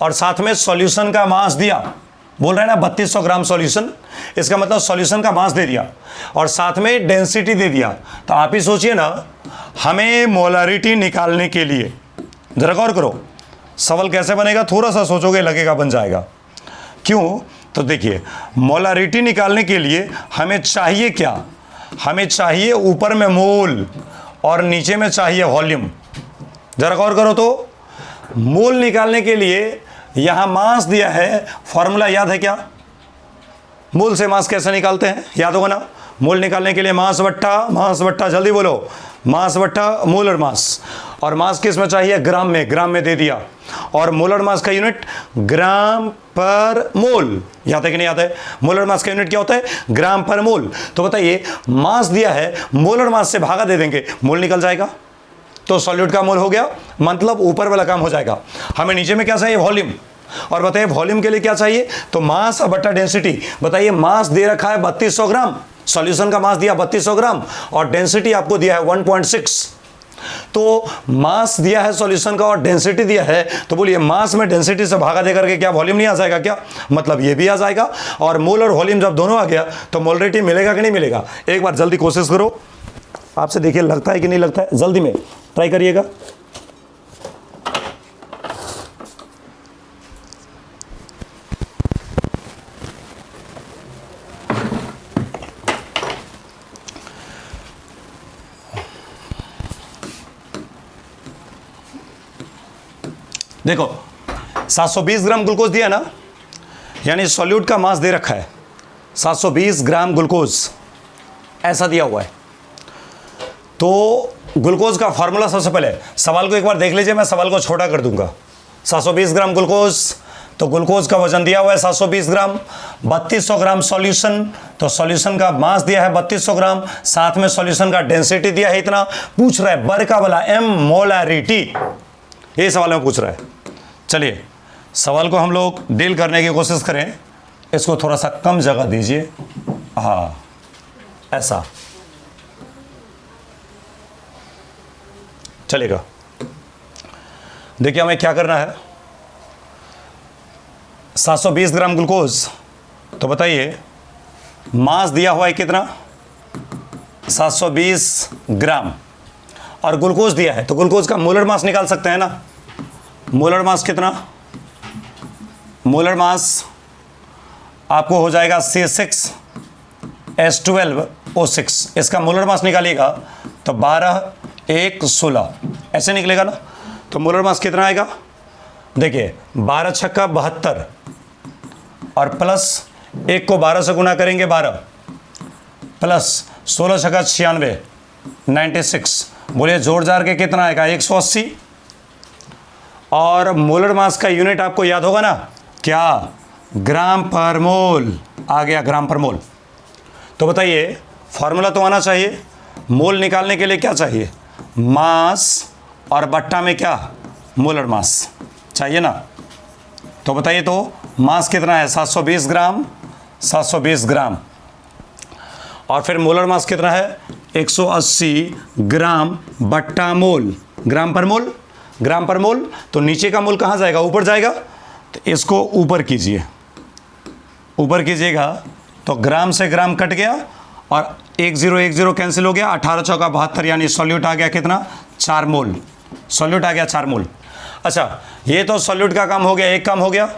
और साथ में सॉल्यूशन का मास दिया। बोल रहे हैं ना 3200 ग्राम सॉल्यूशन, इसका मतलब सॉल्यूशन का मास दे दिया और साथ में डेंसिटी दे दिया। तो आप ही सोचिए ना, हमें मोलारिटी निकालने के लिए, जरा गौर करो सवाल कैसे बनेगा, थोड़ा सा सोचोगे लगेगा बन जाएगा। क्यों? तो देखिए, मोलारिटी निकालने के लिए हमें चाहिए क्या? हमें चाहिए ऊपर में मोल और नीचे में चाहिए वॉल्यूम। जरा गौर करो तो, मोल निकालने के लिए यहां मास दिया है, फॉर्मूला याद है क्या? मोल से मास कैसे निकालते हैं, याद होगा ना? मोल निकालने के लिए मास बट्टा, जल्दी बोलो, मास बट्टा मोलर मास। और मास किस में चाहिए? ग्राम में दे दिया। और मोलर मास का यूनिट ग्राम पर मोल, याद है कि नहीं याद है? मोलर मास का यूनिट क्या होता है? ग्राम पर मोल। तो बताइए, मास दिया है, मोलर मास से भागा दे देंगे, मोल निकल जाएगा, तो सॉल्यूट का मोल हो गया, मतलब ऊपर वाला काम हो जाएगा। हमें नीचे में क्या चाहिए? वॉल्यूम। और बताइए वॉल्यूम के लिए क्या चाहिए? तो मास बट्टा डेंसिटी। बताइए, मास दे रखा है 3200 ग्राम, सॉल्यूशन का मास दिया 3200 ग्राम, और डेंसिटी आपको दिया है 1.6। तो मास दिया है सॉल्यूशन का और डेंसिटी दिया है, तो बोलिए मास में डेंसिटी से भागा दे करके क्या वॉल्यूम नहीं आ जाएगा क्या? मतलब ये भी आ जाएगा। और मोल और वॉल्यूम जब दोनों आ गया तो मोलरिटी मिलेगा कि नहीं मिलेगा? एक बार जल्दी कोशिश करो, आपसे देखिए लगता है कि नहीं लगता है, जल्दी में ट्राई करिएगा। देखो 720 ग्राम ग्लूकोज दिया ना, यानी सॉल्यूट का मास दे रखा है 720 ग्राम ग्लूकोज, ऐसा दिया हुआ है। तो ग्लूकोज का फार्मूला सबसे पहले, सवाल को एक बार देख लीजिए, मैं सवाल को छोटा कर दूंगा। 720 ग्राम ग्लूकोज, तो ग्लूकोज का वजन दिया हुआ है 720 ग्राम, 3200 ग्राम सॉल्यूशन, तो सॉल्यूशन का मास दिया है 3200 ग्राम, साथ में सॉल्यूशन का डेंसिटी दिया है इतना। पूछ रहा है बरका वाला एम मोलारिटी, ये सवाल में पूछ रहा है। चलिए सवाल को हम लोग डील करने की कोशिश करें। इसको थोड़ा सा कम जगह दीजिए, हाँ ऐसा चलेगा। देखिए हमें क्या करना है, 720 ग्राम ग्लूकोज, तो बताइए मास दिया हुआ है कितना, 720 ग्राम, और ग्लूकोज दिया है, तो ग्लूकोज का मोलर मास निकाल सकते हैं ना। मोलर मास कितना, मोलर मास आपको हो जाएगा C6H12O6, इसका मोलर मास निकालिएगा तो 12 1 16 ऐसे निकलेगा ना। तो मोलर मास कितना आएगा, देखिए 12 छक्का 72 और प्लस 1 को 12 से गुना करेंगे 12 प्लस 16 छक्का 96 96, बोलिए जोड़ जाड़ के कितना आएगा 180। और मोलर मास का यूनिट आपको याद होगा ना, क्या, ग्राम पर मोल आ गया, ग्राम पर मोल। तो बताइए फॉर्मूला तो आना चाहिए, मोल निकालने के लिए क्या चाहिए, मास और बट्टा में क्या, मोलर मास चाहिए ना। तो बताइए तो मास कितना है 720 ग्राम, 720 ग्राम, और फिर मोलर मास कितना है 180 ग्राम बट्टा मोल, ग्राम पर मोल, ग्राम पर मोल। तो नीचे का मोल कहाँ जाएगा, ऊपर जाएगा, तो इसको ऊपर कीजिए, ऊपर कीजिएगा तो ग्राम से ग्राम कट गया और 1 0 1 0 कैंसिल हो गया, 18 चौका 72, यानी सॉल्यूट आ गया कितना 4 मोल, सॉल्यूट आ गया 4 मोल। अच्छा ये तो सॉल्यूट का काम हो गया, एक काम हो गया,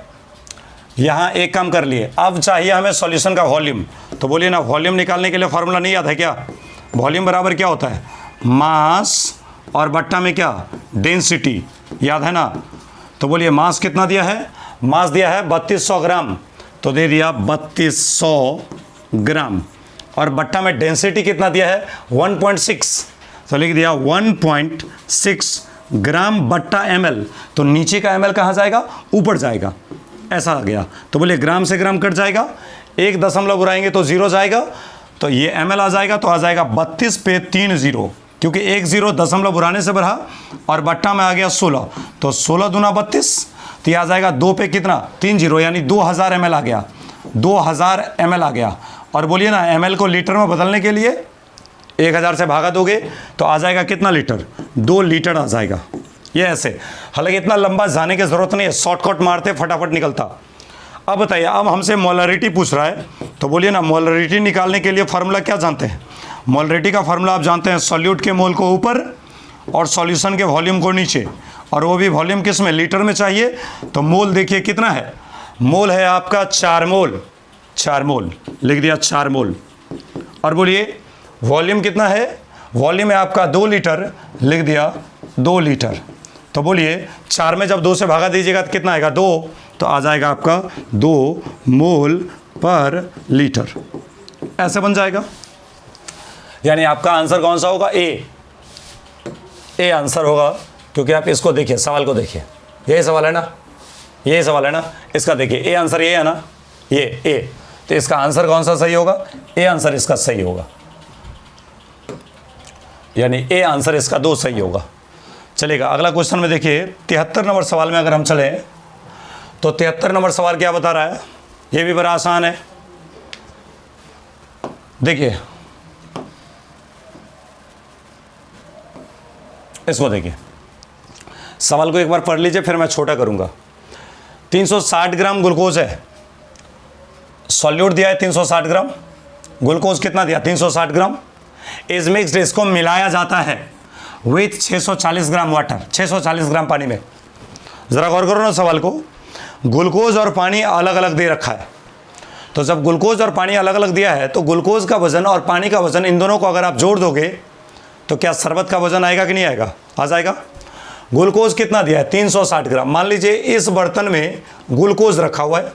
यहाँ एक काम कर लिए। अब चाहिए हमें सॉल्यूशन का वॉल्यूम, तो बोलिए ना वॉल्यूम निकालने के लिए फॉर्मूला नहीं याद है क्या, वॉल्यूम बराबर क्या होता है, मास और बट्टा में क्या, डेंसिटी, याद है ना। तो बोलिए मास कितना दिया है, मास दिया है 3200 ग्राम, तो दे दिया 3200 ग्राम, और बट्टा में डेंसिटी कितना दिया है 1.6, तो लिख दिया 1.6 ग्राम बट्टा ml, तो नीचे का ml कहाँ जाएगा, ऊपर जाएगा, ऐसा आ गया। तो बोलिए ग्राम से ग्राम कट जाएगा, 1 दशमलव बुराएंगे तो 0 जाएगा, तो ये ml आ जाएगा, तो आ जाएगा 32 पे 3 0, क्योंकि 1 0 दशमलव बुराने से बढ़ा, और बट्टा में आ गया 16, तो 16 दूना 32, तो ये आ जाएगा 2 पे कितना 3 0, यानी 2000 ml आ गया, 2000 ml आ गया। और बोलिए ना ml को लीटर में बदलने के लिए 1000 से भागा दोगे तो आ जाएगा कितना लीटर, 2 लीटर आ जाएगा, ये ऐसे। हालांकि इतना लंबा जाने की ज़रूरत नहीं है, शॉर्टकट मारते फटाफट निकलता। अब बताइए, अब हमसे मोलरिटी पूछ रहा है, तो बोलिए ना मोलरिटी निकालने के लिए फार्मूला क्या जानते हैं, मोलरिटी का फार्मूला आप जानते हैं, सॉल्यूट के मोल को ऊपर और सॉल्यूशन के वॉल्यूम को नीचे, और वो भी वॉल्यूम किस में, लीटर में चाहिए। तो मोल देखिए कितना है, मोल है आपका 4 मोल, 4 मोल लिख दिया 4 मोल। और बोलिए वॉल्यूम कितना है, वॉल्यूम है आपका 2 लीटर, लिख दिया 2 लीटर। तो बोलिए 4 में जब 2 से भागा दीजिएगा तो कितना आएगा 2, तो आ जाएगा आपका 2 मोल पर लीटर, ऐसे बन जाएगा। यानी आपका आंसर कौन सा होगा, ए आंसर होगा, क्योंकि आप इसको देखिए, सवाल को देखिए, यही सवाल है ना, यही सवाल है ना, इसका देखिए ए आंसर ये है ना, ये ए, तो इसका आंसर कौन सा सही होगा, ए आंसर इसका सही होगा, यानी ए आंसर इसका 2 सही होगा। चलेगा अगला क्वेश्चन में देखिए 73 नंबर सवाल में अगर हम चलें तो 73 नंबर सवाल क्या बता रहा है, ये भी बड़ा आसान है। देखिए इसको देखिए, सवाल को एक बार पढ़ लीजिए फिर मैं छोटा करूंगा। 360 ग्राम ग्लूकोज है, सॉल्यूट दिया है 360 ग्राम, ग्लूकोज कितना दिया 360 ग्राम, इज मिक्स्ड, इसको मिलाया जाता है विथ 640 ग्राम वाटर, 640 ग्राम पानी में। ज़रा गौर करो ना सवाल को, ग्लूकोज और पानी अलग अलग दे रखा है, तो जब ग्लूकोज और पानी अलग अलग दिया है तो ग्लूकोज का वजन और पानी का वजन, इन दोनों को अगर आप जोड़ दोगे तो क्या शरबत का वजन आएगा कि नहीं आएगा, आ जाएगा। ग्लूकोज कितना दिया है 360 ग्राम, मान लीजिए इस बर्तन में ग्लूकोज रखा हुआ है,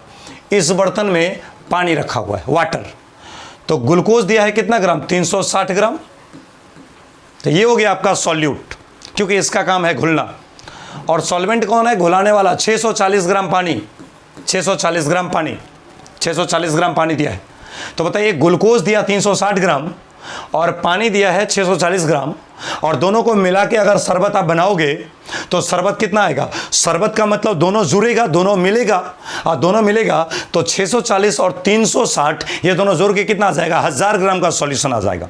इस बर्तन में पानी रखा हुआ है वाटर, तो ग्लूकोज दिया है कितना ग्राम 360 ग्राम, तो ये हो गया आपका सॉल्यूट, क्योंकि इसका काम है घुलना। और सॉल्वेंट कौन है, घुलाने वाला, 640 ग्राम पानी, 640 ग्राम पानी, 640 ग्राम पानी दिया है। तो बताइए ग्लूकोज दिया 360 ग्राम और पानी दिया है 640 ग्राम, और दोनों को मिला के अगर शरबत आप बनाओगे तो शरबत कितना आएगा? शरबत का मतलब दोनों जुड़ेगा, दोनों मिलेगा, और दोनों मिलेगा तो 640 और 360 ये दोनों जोड़ के कितना आ जाएगा? 1000 ग्राम का सॉल्यूशन आ जाएगा।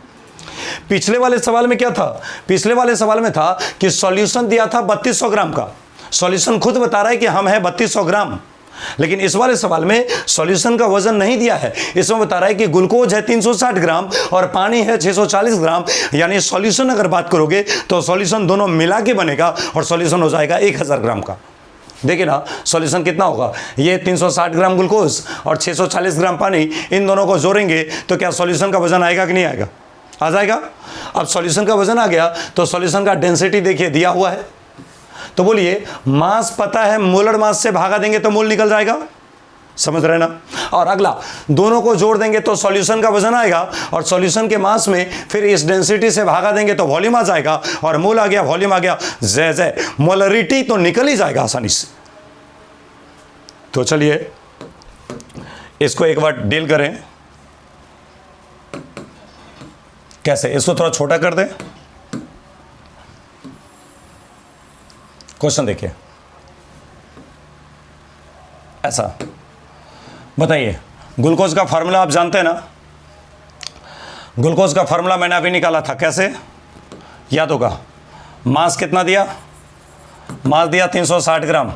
पिछले वाले सवाल में क्या था? पिछले वाले सवाल में था कि सॉल्यूशन दिया था 3200 ग्राम का, सॉल्यूशन खुद बता रहा है कि हम है 3200 ग्राम, लेकिन इस वाले सवाल में सॉल्यूशन का वजन नहीं दिया है, इसमें बता रहा है कि ग्लूकोज है 360 ग्राम और पानी है 640 ग्राम, यानी सॉल्यूशन अगर बात करोगे तो सॉल्यूशन दोनों मिला के बनेगा और सॉल्यूशन हो जाएगा 1000 ग्राम का। देखिए ना सॉल्यूशन कितना होगा? ये 360 ग्राम ग्लूकोज और 640 ग्राम पानी, इन दोनों को जोड़ेंगे तो क्या सॉल्यूशन का वजन आएगा कि नहीं आएगा? आ जाएगा। अब सॉल्यूशन का वजन आ गया तो सॉल्यूशन का डेंसिटी देखिए दिया हुआ है, तो बोलिए मास पता है, मोलर मास से भागा देंगे तो मोल निकल जाएगा, समझ रहे ना। और अगला दोनों को जोड़ देंगे तो सॉल्यूशन का वजन आएगा, और सॉल्यूशन के मास में फिर इस डेंसिटी से भागा देंगे तो वॉल्यूम आ जाएगा, और मोल आ गया, वॉल्यूम आ गया, जय जय, मोलरिटी तो निकल ही जाएगा आसानी से। तो चलिए इसको एक बार डील करें। कैसे? इसको थोड़ा छोटा कर दें। क्वेश्चन देखिए ऐसा, बताइए ग्लूकोज का फार्मूला आप जानते हैं ना? ग्लूकोज का फार्मूला मैंने अभी निकाला था, कैसे याद होगा? मास कितना दिया? मास दिया 360 ग्राम,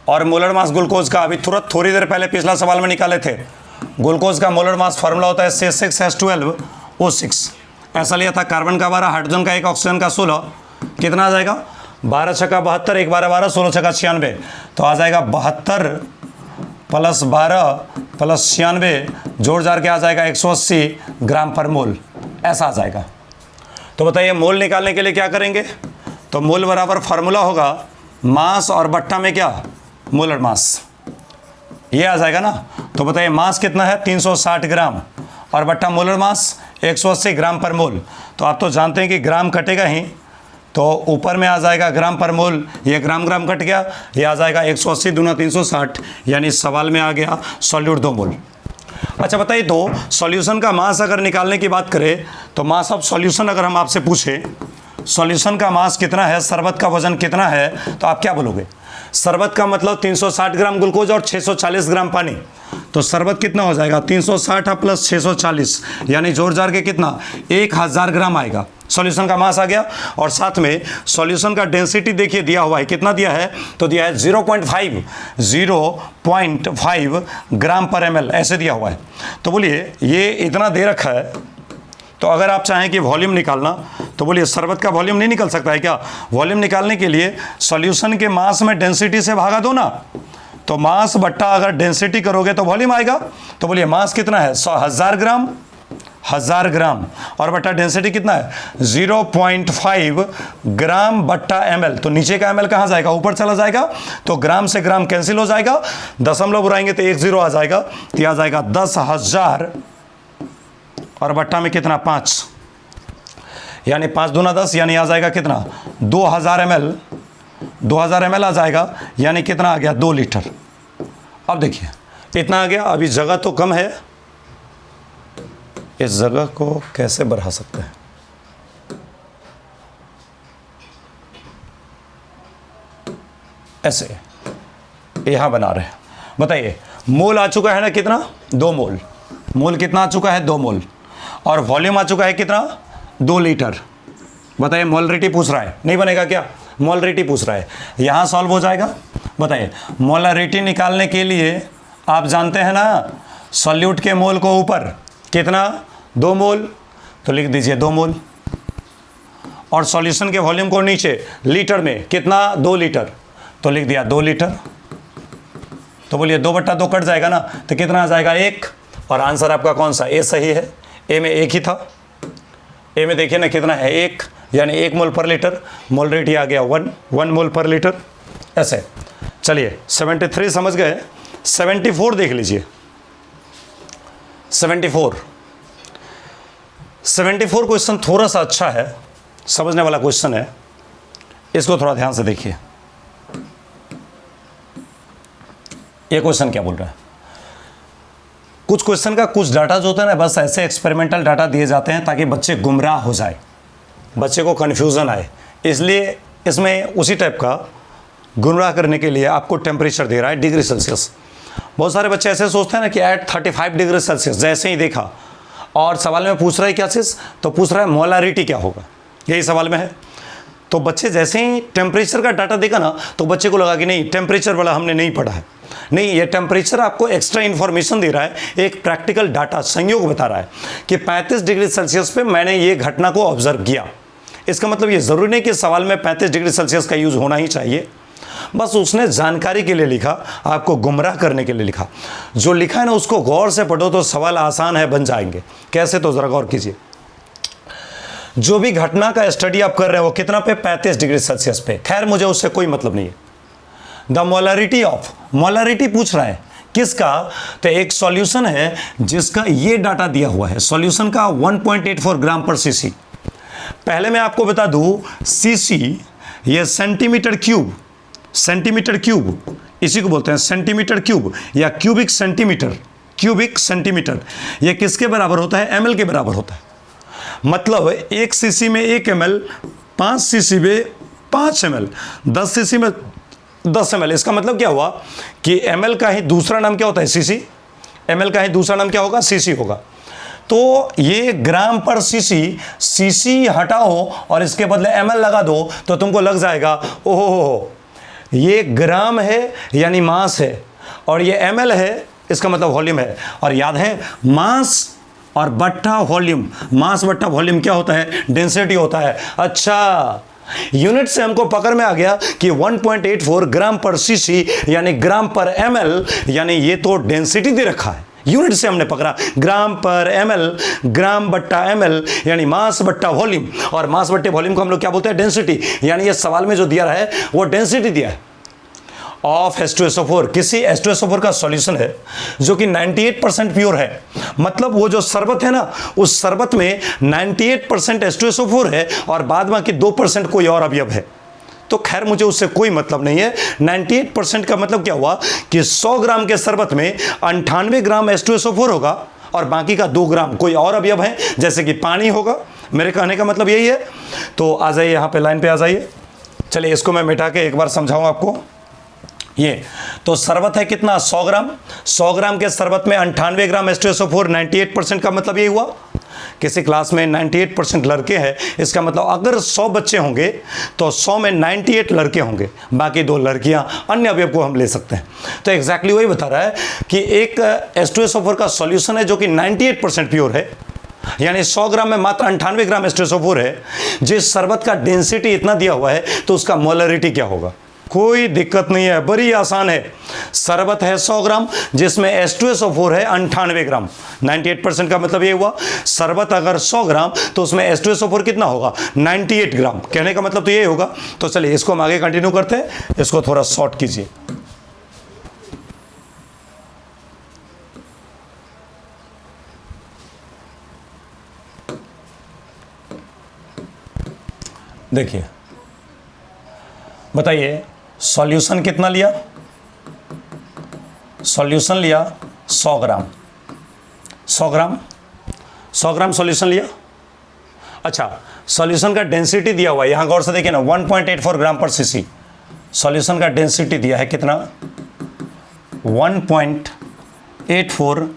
और मोलर मास ग्लूकोज का अभी तुरंत थोड़ी देर पहले पिछला सवाल में निकाले थे। ग्लूकोज का मोलर मास फार्मूला होता है C6H12O6। ऐसा लिया था, कार्बन का 12, हाइड्रोजन का 1, ऑक्सीजन का 16, कितना आ जाएगा? 12 छक्का 72, 1 12 12, 16 छक्का 96, तो आ जाएगा 72 प्लस 12 प्लस 96, जोड़ जार के आ जाएगा 180 ग्राम पर मोल, ऐसा आ जाएगा। तो बताइए मोल निकालने के लिए क्या करेंगे? तो मोल बराबर फार्मूला होगा मास और बट्टा में क्या? मोलर मास, ये आ जाएगा ना। तो बताइए मास कितना है? 360 ग्राम, और बट्टा मोलर मास 180 ग्राम पर मोल। तो आप तो जानते हैं कि ग्राम कटेगा ही, तो ऊपर में आ जाएगा ग्राम पर मोल, ये ग्राम ग्राम कट गया, ये आ जाएगा 180 दूना 360, यानी सवाल में आ गया सॉल्यूट 2 मोल। अच्छा बताइए, तो सॉल्यूशन का मास अगर निकालने की बात करें तो मास ऑफ सॉल्यूशन अगर हम आपसे पूछे सॉल्यूशन का मास कितना है, शरबत का वजन कितना है, तो आप क्या बोलोगे? शरबत का मतलब 360 ग्राम ग्लूकोज और 640 ग्राम पानी, तो शरबत कितना हो जाएगा? 360 प्लस 640, यानी जोड़ जार के कितना? 1000 ग्राम आएगा। सॉल्यूशन का मास आ गया, और साथ में सॉल्यूशन का डेंसिटी देखिए दिया हुआ है, कितना दिया है? तो दिया है 0.5 ग्राम पर ml, ऐसे दिया हुआ है। तो बोलिए ये इतना दे रखा है, तो अगर आप चाहें कि वॉल्यूम निकालना, तो बोलिए शरबत का वॉल्यूम नहीं निकल सकता है क्या? वॉल्यूम निकालने के लिए सॉल्यूशन के मास में डेंसिटी से भागा दो ना, तो मास बट्टा अगर डेंसिटी करोगे तो वॉल्यूम आएगा। तो बोलिए मास कितना है? 1000 ग्राम, 1000 ग्राम, और बट्टा डेंसिटी कितना है? 0.5 ग्राम बट्टा ml। तो नीचे का ml कहाँ जाएगा? ऊपर चला जाएगा, तो ग्राम से ग्राम कैंसिल हो जाएगा, दशमलव उड़ाएंगे तो 1 0 आ जाएगा, तो आ जाएगा 10,000, और बट्टा में कितना? 5, यानी 5 दूना 10, यानी आ जाएगा कितना? 2000 ml, 2000 ml आ जाएगा, यानी कितना आ गया? 2 लीटर। अब देखिए इतना आ गया। अभी जगह तो कम है, इस जगह को कैसे बढ़ा सकते हैं? ऐसे यहां बना रहे हैं। बताइए मोल आ चुका है ना कितना? 2 मोल। मोल कितना आ चुका है? 2 मोल। और वॉल्यूम आ चुका है कितना? 2 लीटर। बताइए मोलरिटी पूछ रहा है, नहीं बनेगा क्या? मोलरिटी पूछ रहा है, यहाँ सॉल्व हो जाएगा। बताइए मोलरिटी निकालने के लिए आप जानते हैं ना, सॉल्यूट के मोल को ऊपर कितना? 2 मोल, तो लिख दीजिए 2 मोल, और सॉल्यूशन के वॉल्यूम को नीचे लीटर में कितना? 2 लीटर, तो लिख दिया 2 लीटर। तो बोलिए 2/2 कट जाएगा ना, तो कितना आ जाएगा? 1। और आंसर आपका कौन सा? ए सही है। ए में 1 ही था, ए में देखिए ना कितना है? 1, यानी 1 मोल पर लीटर। मोलरिटी आ गया 1 मोल पर लीटर। ऐसे चलिए 73 समझ गए। 74 देख लीजिए। 74 क्वेश्चन थोड़ा सा अच्छा है, समझने वाला क्वेश्चन है, इसको थोड़ा ध्यान से देखिए। ये क्वेश्चन क्या बोल रहा है? कुछ क्वेश्चन का कुछ डाटा जो होता है ना, बस ऐसे एक्सपेरिमेंटल डाटा दिए जाते हैं ताकि बच्चे गुमराह हो जाए, बच्चे को कन्फ्यूज़न आए, इसलिए इसमें उसी टाइप का गुमराह करने के लिए आपको टेम्परेचर दे रहा है डिग्री सेल्सियस। बहुत सारे बच्चे ऐसे सोचते हैं ना कि एट 35 डिग्री सेल्सियस, जैसे ही देखा और सवाल में पूछ रहा है क्या चीज़, तो पूछ रहा है मोलारिटी क्या होगा, यही सवाल में है। तो बच्चे जैसे ही टेम्परेचर का डाटा देखा ना, तो बच्चे को लगा कि नहीं टेम्परेचर वाला हमने नहीं पढ़ा है। नहीं, ये टेम्परेचर आपको एक्स्ट्रा इन्फॉर्मेशन दे रहा है, एक प्रैक्टिकल डाटा संयोग बता रहा है कि 35 डिग्री सेल्सियस पे मैंने ये घटना को ऑब्जर्व किया। इसका मतलब ये ज़रूरी नहीं कि सवाल में 35 डिग्री सेल्सियस का यूज़ होना ही चाहिए, बस उसने जानकारी के लिए लिखा, आपको गुमराह करने के लिए लिखा। जो लिखा है ना उसको गौर से पढ़ो तो सवाल आसान है बन जाएंगे। कैसे, तो ज़रा गौर कीजिए। जो भी घटना का स्टडी आप कर रहे हैं वो कितना पे, 35 डिग्री सेल्सियस पे। खैर मुझे उससे कोई मतलब नहीं है। द मोलारिटी ऑफ, मोलारिटी पूछ रहा है किसका, तो एक सॉल्यूशन है जिसका ये डाटा दिया हुआ है, सॉल्यूशन का 1.84 ग्राम पर सीसी। पहले मैं आपको बता दूं सीसी ये सेंटीमीटर क्यूब, सेंटीमीटर क्यूब इसी को बोलते हैं सेंटीमीटर क्यूब या क्यूबिक सेंटीमीटर, क्यूबिक सेंटीमीटर। ये किसके बराबर होता है, एमएल के बराबर होता है। मतलब 1 सीसी में 1 ml, 5 सीसी में 5 ml, 10 सीसी में 10 ml। इसका मतलब क्या हुआ कि ml का ही दूसरा नाम क्या होता है, सीसी। ml का ही दूसरा नाम क्या होगा, सीसी होगा। तो ये ग्राम पर सीसी, सीसी हटाओ और इसके बदले ml लगा दो तो तुमको लग जाएगा ओहो ये ग्राम है यानी मास है, और ये ml है इसका मतलब वॉल्यूम है। और याद है मास और बट्टा वॉल्यूम, मास बट्टा वॉल्यूम क्या होता है, डेंसिटी होता है। अच्छा, यूनिट से हमको पकड़ में आ गया कि 1.84 ग्राम पर सीसी यानी ग्राम पर ml, यानी ये तो डेंसिटी दे रखा है। यूनिट से हमने पकड़ा ग्राम पर ml, ग्राम बट्टा ml यानी मास बट्टा वॉल्यूम, और मास बट्टे वॉल्यूम को हम लोग क्या बोलते हैं, डेंसिटी। यानी ये सवाल में जो दिया रहा है वो डेंसिटी दिया है ऑफ H2SO4। किसी H2SO4 का सॉल्यूशन है जो कि 98% प्योर है। मतलब वो जो शरबत है ना, उस शरबत में 98% H2SO4 है और बाद बाकी 2% कोई और अवयव है। तो खैर मुझे उससे कोई मतलब नहीं है। 98% का मतलब क्या हुआ कि 100 ग्राम के शरबत में 98 ग्राम H2SO4 होगा और बाकी का 2 ग्राम कोई और अवयव है, जैसे कि पानी होगा। मेरे कहने का मतलब यही है। तो आ जाइए यहाँ पे, लाइन पे आ जाइए। चलिए इसको मैं मिटा के एक बार समझाऊँ आपको। ये तो शरबत है कितना, 100 ग्राम। 100 ग्राम के शरबत में 98 ग्राम H2SO4, 98% का मतलब ये हुआ। किसी क्लास में 98% लड़के हैं, इसका मतलब अगर 100 बच्चे होंगे तो 100 में 98 लड़के होंगे, बाकी 2 लड़कियां, अन्य अवयव को हम ले सकते हैं। तो एग्जैक्टली वही बता रहा है कि एक H2SO4 का सॉल्यूशन है जो कि 98% प्योर है, यानी 100 ग्राम में मात्र 98 ग्राम H2SO4 है। जिस शरबत का डेंसिटी इतना दिया हुआ है तो उसका मोलरिटी क्या होगा। कोई दिक्कत नहीं है, बड़ी आसान है। शरबत है 100 ग्राम जिसमें H2SO4 है 98 ग्राम। 98% का मतलब ये हुआ शरबत अगर 100 ग्राम तो उसमें H2SO4 कितना होगा, 98 ग्राम। कहने का मतलब तो ये होगा। तो चलिए इसको हम आगे कंटिन्यू करते हैं, इसको थोड़ा शॉर्ट कीजिए। देखिए बताइए सॉल्यूशन कितना लिया, सॉल्यूशन लिया 100 ग्राम, 100 ग्राम, 100 ग्राम सॉल्यूशन लिया। अच्छा, सॉल्यूशन का डेंसिटी दिया हुआ है, यहां गौर से देखिए ना, 1.84 ग्राम पर सीसी। सॉल्यूशन का डेंसिटी दिया है कितना, 1.84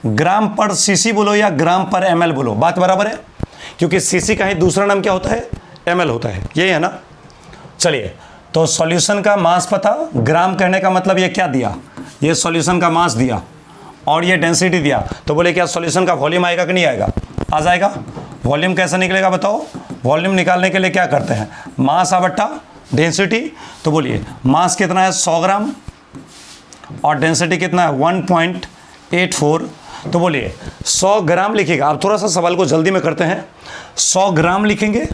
ग्राम पर सीसी बोलो या ग्राम पर ml बोलो, बात बराबर है, क्योंकि सीसी का ही दूसरा नाम क्या होता है, ml होता है, यही है ना। चलिए तो सॉल्यूशन का मास पता, ग्राम कहने का मतलब ये क्या दिया, ये सॉल्यूशन का मास दिया और ये डेंसिटी दिया। तो बोले क्या सॉल्यूशन का वॉल्यूम आएगा कि नहीं आएगा, आ जाएगा। वॉल्यूम कैसे निकलेगा बताओ, वॉल्यूम निकालने के लिए क्या करते हैं, मास बट्टा डेंसिटी। तो बोलिए मास कितना है 100 ग्राम और डेंसिटी कितना है 1.84। तो बोलिए 100 ग्राम लिखिएगा। आप थोड़ा सा सवाल को जल्दी में करते हैं। 100 ग्राम लिखेंगे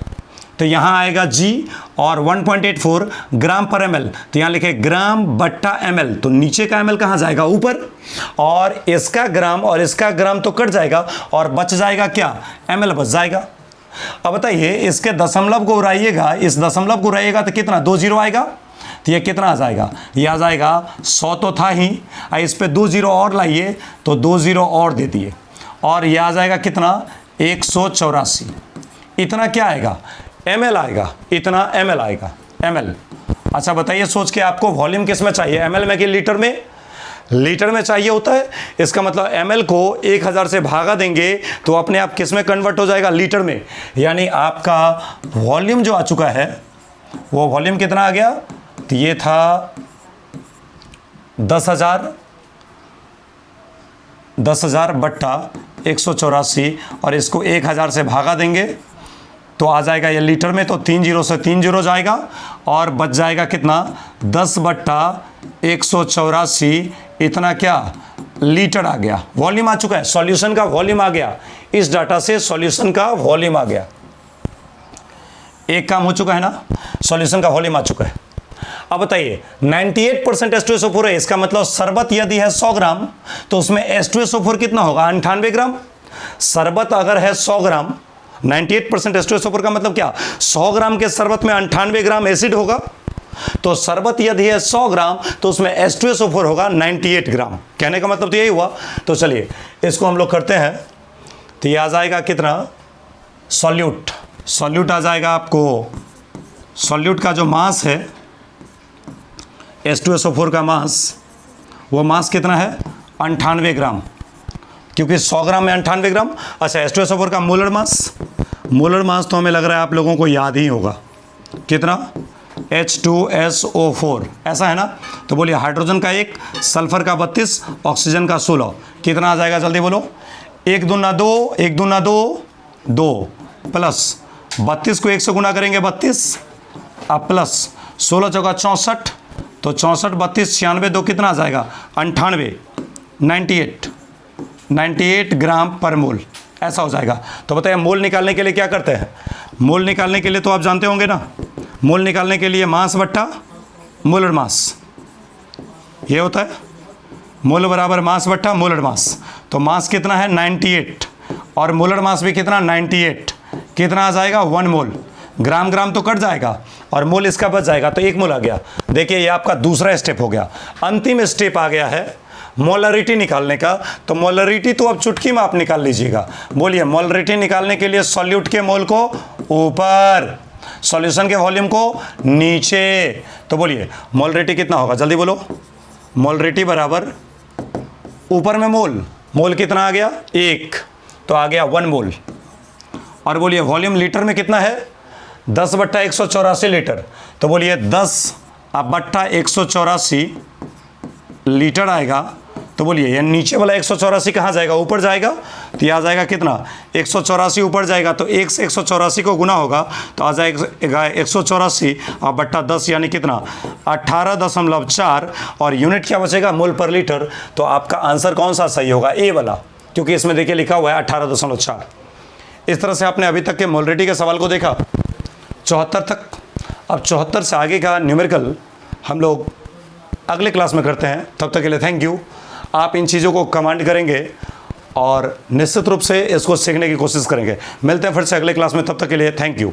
तो यहाँ आएगा G और 1.84 ग्राम पर ml, तो यहाँ लिखे ग्राम बट्टा ml। तो नीचे का ml कहाँ जाएगा, ऊपर, और इसका ग्राम और इसका ग्राम तो कट जाएगा और बच जाएगा क्या, ml बच जाएगा। अब बताइए इसके दशमलव को उड़ाइएगा, इस दशमलव को उड़ाइएगा तो कितना, 2 जीरो आएगा। तो ये कितना आ जाएगा, ये आ जाएगा 100 तो था ही, इस पे 2 जीरो और लाइए तो 2 जीरो और दे दिए, और ये आ जाएगा कितना 184। इतना क्या आएगा, ml आएगा, इतना ml आएगा, ml। अच्छा बताइए सोच के, आपको वॉल्यूम किस में चाहिए, ml में कि लीटर में? लीटर में चाहिए होता है। इसका मतलब ml को 1000 से भागा देंगे तो अपने आप किस में कन्वर्ट हो जाएगा, लीटर में। यानी आपका वॉल्यूम जो आ चुका है वो वॉल्यूम कितना आ गया, तो ये था 10,000 बट्टा 184, और इसको 1000 से भागा देंगे तो आ जाएगा ये लीटर में, तो 3 जीरो से 3 जीरो जाएगा और बच जाएगा कितना 10 बट्टा 184, इतना क्या लीटर आ गया। वॉल्यूम आ चुका है, सॉल्यूशन का वॉल्यूम आ गया, इस डाटा से सॉल्यूशन का वॉल्यूम आ गया। एक काम हो चुका है ना, सॉल्यूशन का वॉल्यूम आ चुका है। अब बताइए 98% H2SO4 है, इसका मतलब शरबत यदि है 100 ग्राम तो उसमें H2SO4 कितना होगा, 98 ग्राम। शरबत अगर है 100 ग्राम, 98% H2SO4 का मतलब क्या, 100 ग्राम के शरबत में 98 ग्राम एसिड होगा, तो शरबत यदि है 100 ग्राम तो उसमें H2SO4 होगा 98 ग्राम। कहने का मतलब तो यही हुआ। तो चलिए इसको हम लोग करते हैं, तो ये आ जाएगा कितना, सॉल्यूट आ जाएगा आपको, सॉल्यूट का जो मास है H2SO4 का मास, वो मास कितना है 98 ग्राम, क्योंकि 100 ग्राम में 98 ग्राम। अच्छा H2SO4 का मोलर मास तो हमें लग रहा है आप लोगों को याद ही होगा, कितना H2SO4, ऐसा है ना। तो बोलिए हाइड्रोजन का 1, सल्फर का 32, ऑक्सीजन का 16, कितना आ जाएगा जल्दी बोलो, 1 दूना 2, 1 दूना 2, 2 प्लस 32 को 1 से गुना करेंगे 32, अब प्लस 16 चौका 64, तो 64 32 96 2 कितना आ जाएगा 98, 98 ग्राम पर मोल, ऐसा हो जाएगा। तो बताइए मोल निकालने के लिए क्या करते हैं, मोल निकालने के लिए तो आप जानते होंगे ना, मोल निकालने के लिए मास बट्टा मोलर मास, ये होता है मोल बराबर मास बट्टा मोलर मास। तो मास कितना है 98 और मोलर मास भी कितना 98, कितना आ जाएगा 1 मोल। ग्राम ग्राम तो कट जाएगा और मोल इसका बच जाएगा, तो 1 मोल आ गया। देखिए ये आपका दूसरा स्टेप हो गया। अंतिम स्टेप आ गया है मोलरिटी निकालने का। तो मोलरिटी तो अब चुटकी में आप निकाल लीजिएगा। बोलिए मोलरिटी निकालने के लिए सॉल्यूट के मोल को ऊपर, सॉल्यूशन के वॉल्यूम को नीचे। तो बोलिए मोलरिटी कितना होगा जल्दी बोलो, मोलरिटी बराबर ऊपर में मोल कितना आ गया 1, तो आ गया 1 मोल। और बोलिए वॉल्यूम लीटर में कितना है 10 बट्टा 184 लीटर। तो बोलिए 10 बट्टा 184 लीटर आएगा। तो बोलिए ये नीचे वाला 184 कहाँ जाएगा, ऊपर जाएगा। तो ये आ जाएगा कितना 184 ऊपर जाएगा, तो 1 से 184 को गुना होगा तो आ जाएगा 184 और बट्टा 10 यानी कितना 18.4, और यूनिट क्या बचेगा मोल पर लीटर। तो आपका आंसर कौन सा सही होगा, ए वाला, क्योंकि इसमें देखिए लिखा हुआ है 18.4। इस तरह से आपने अभी तक के मोलरिटी के सवाल को देखा 74 तक। अब 74 से आगे का न्यूमेरिकल हम लोग अगले क्लास में करते हैं। तब तक के लिए थैंक यू। आप इन चीज़ों को कमांड करेंगे और निश्चित रूप से इसको सीखने की कोशिश करेंगे। मिलते हैं फिर से अगले क्लास में, तब तक के लिए थैंक यू।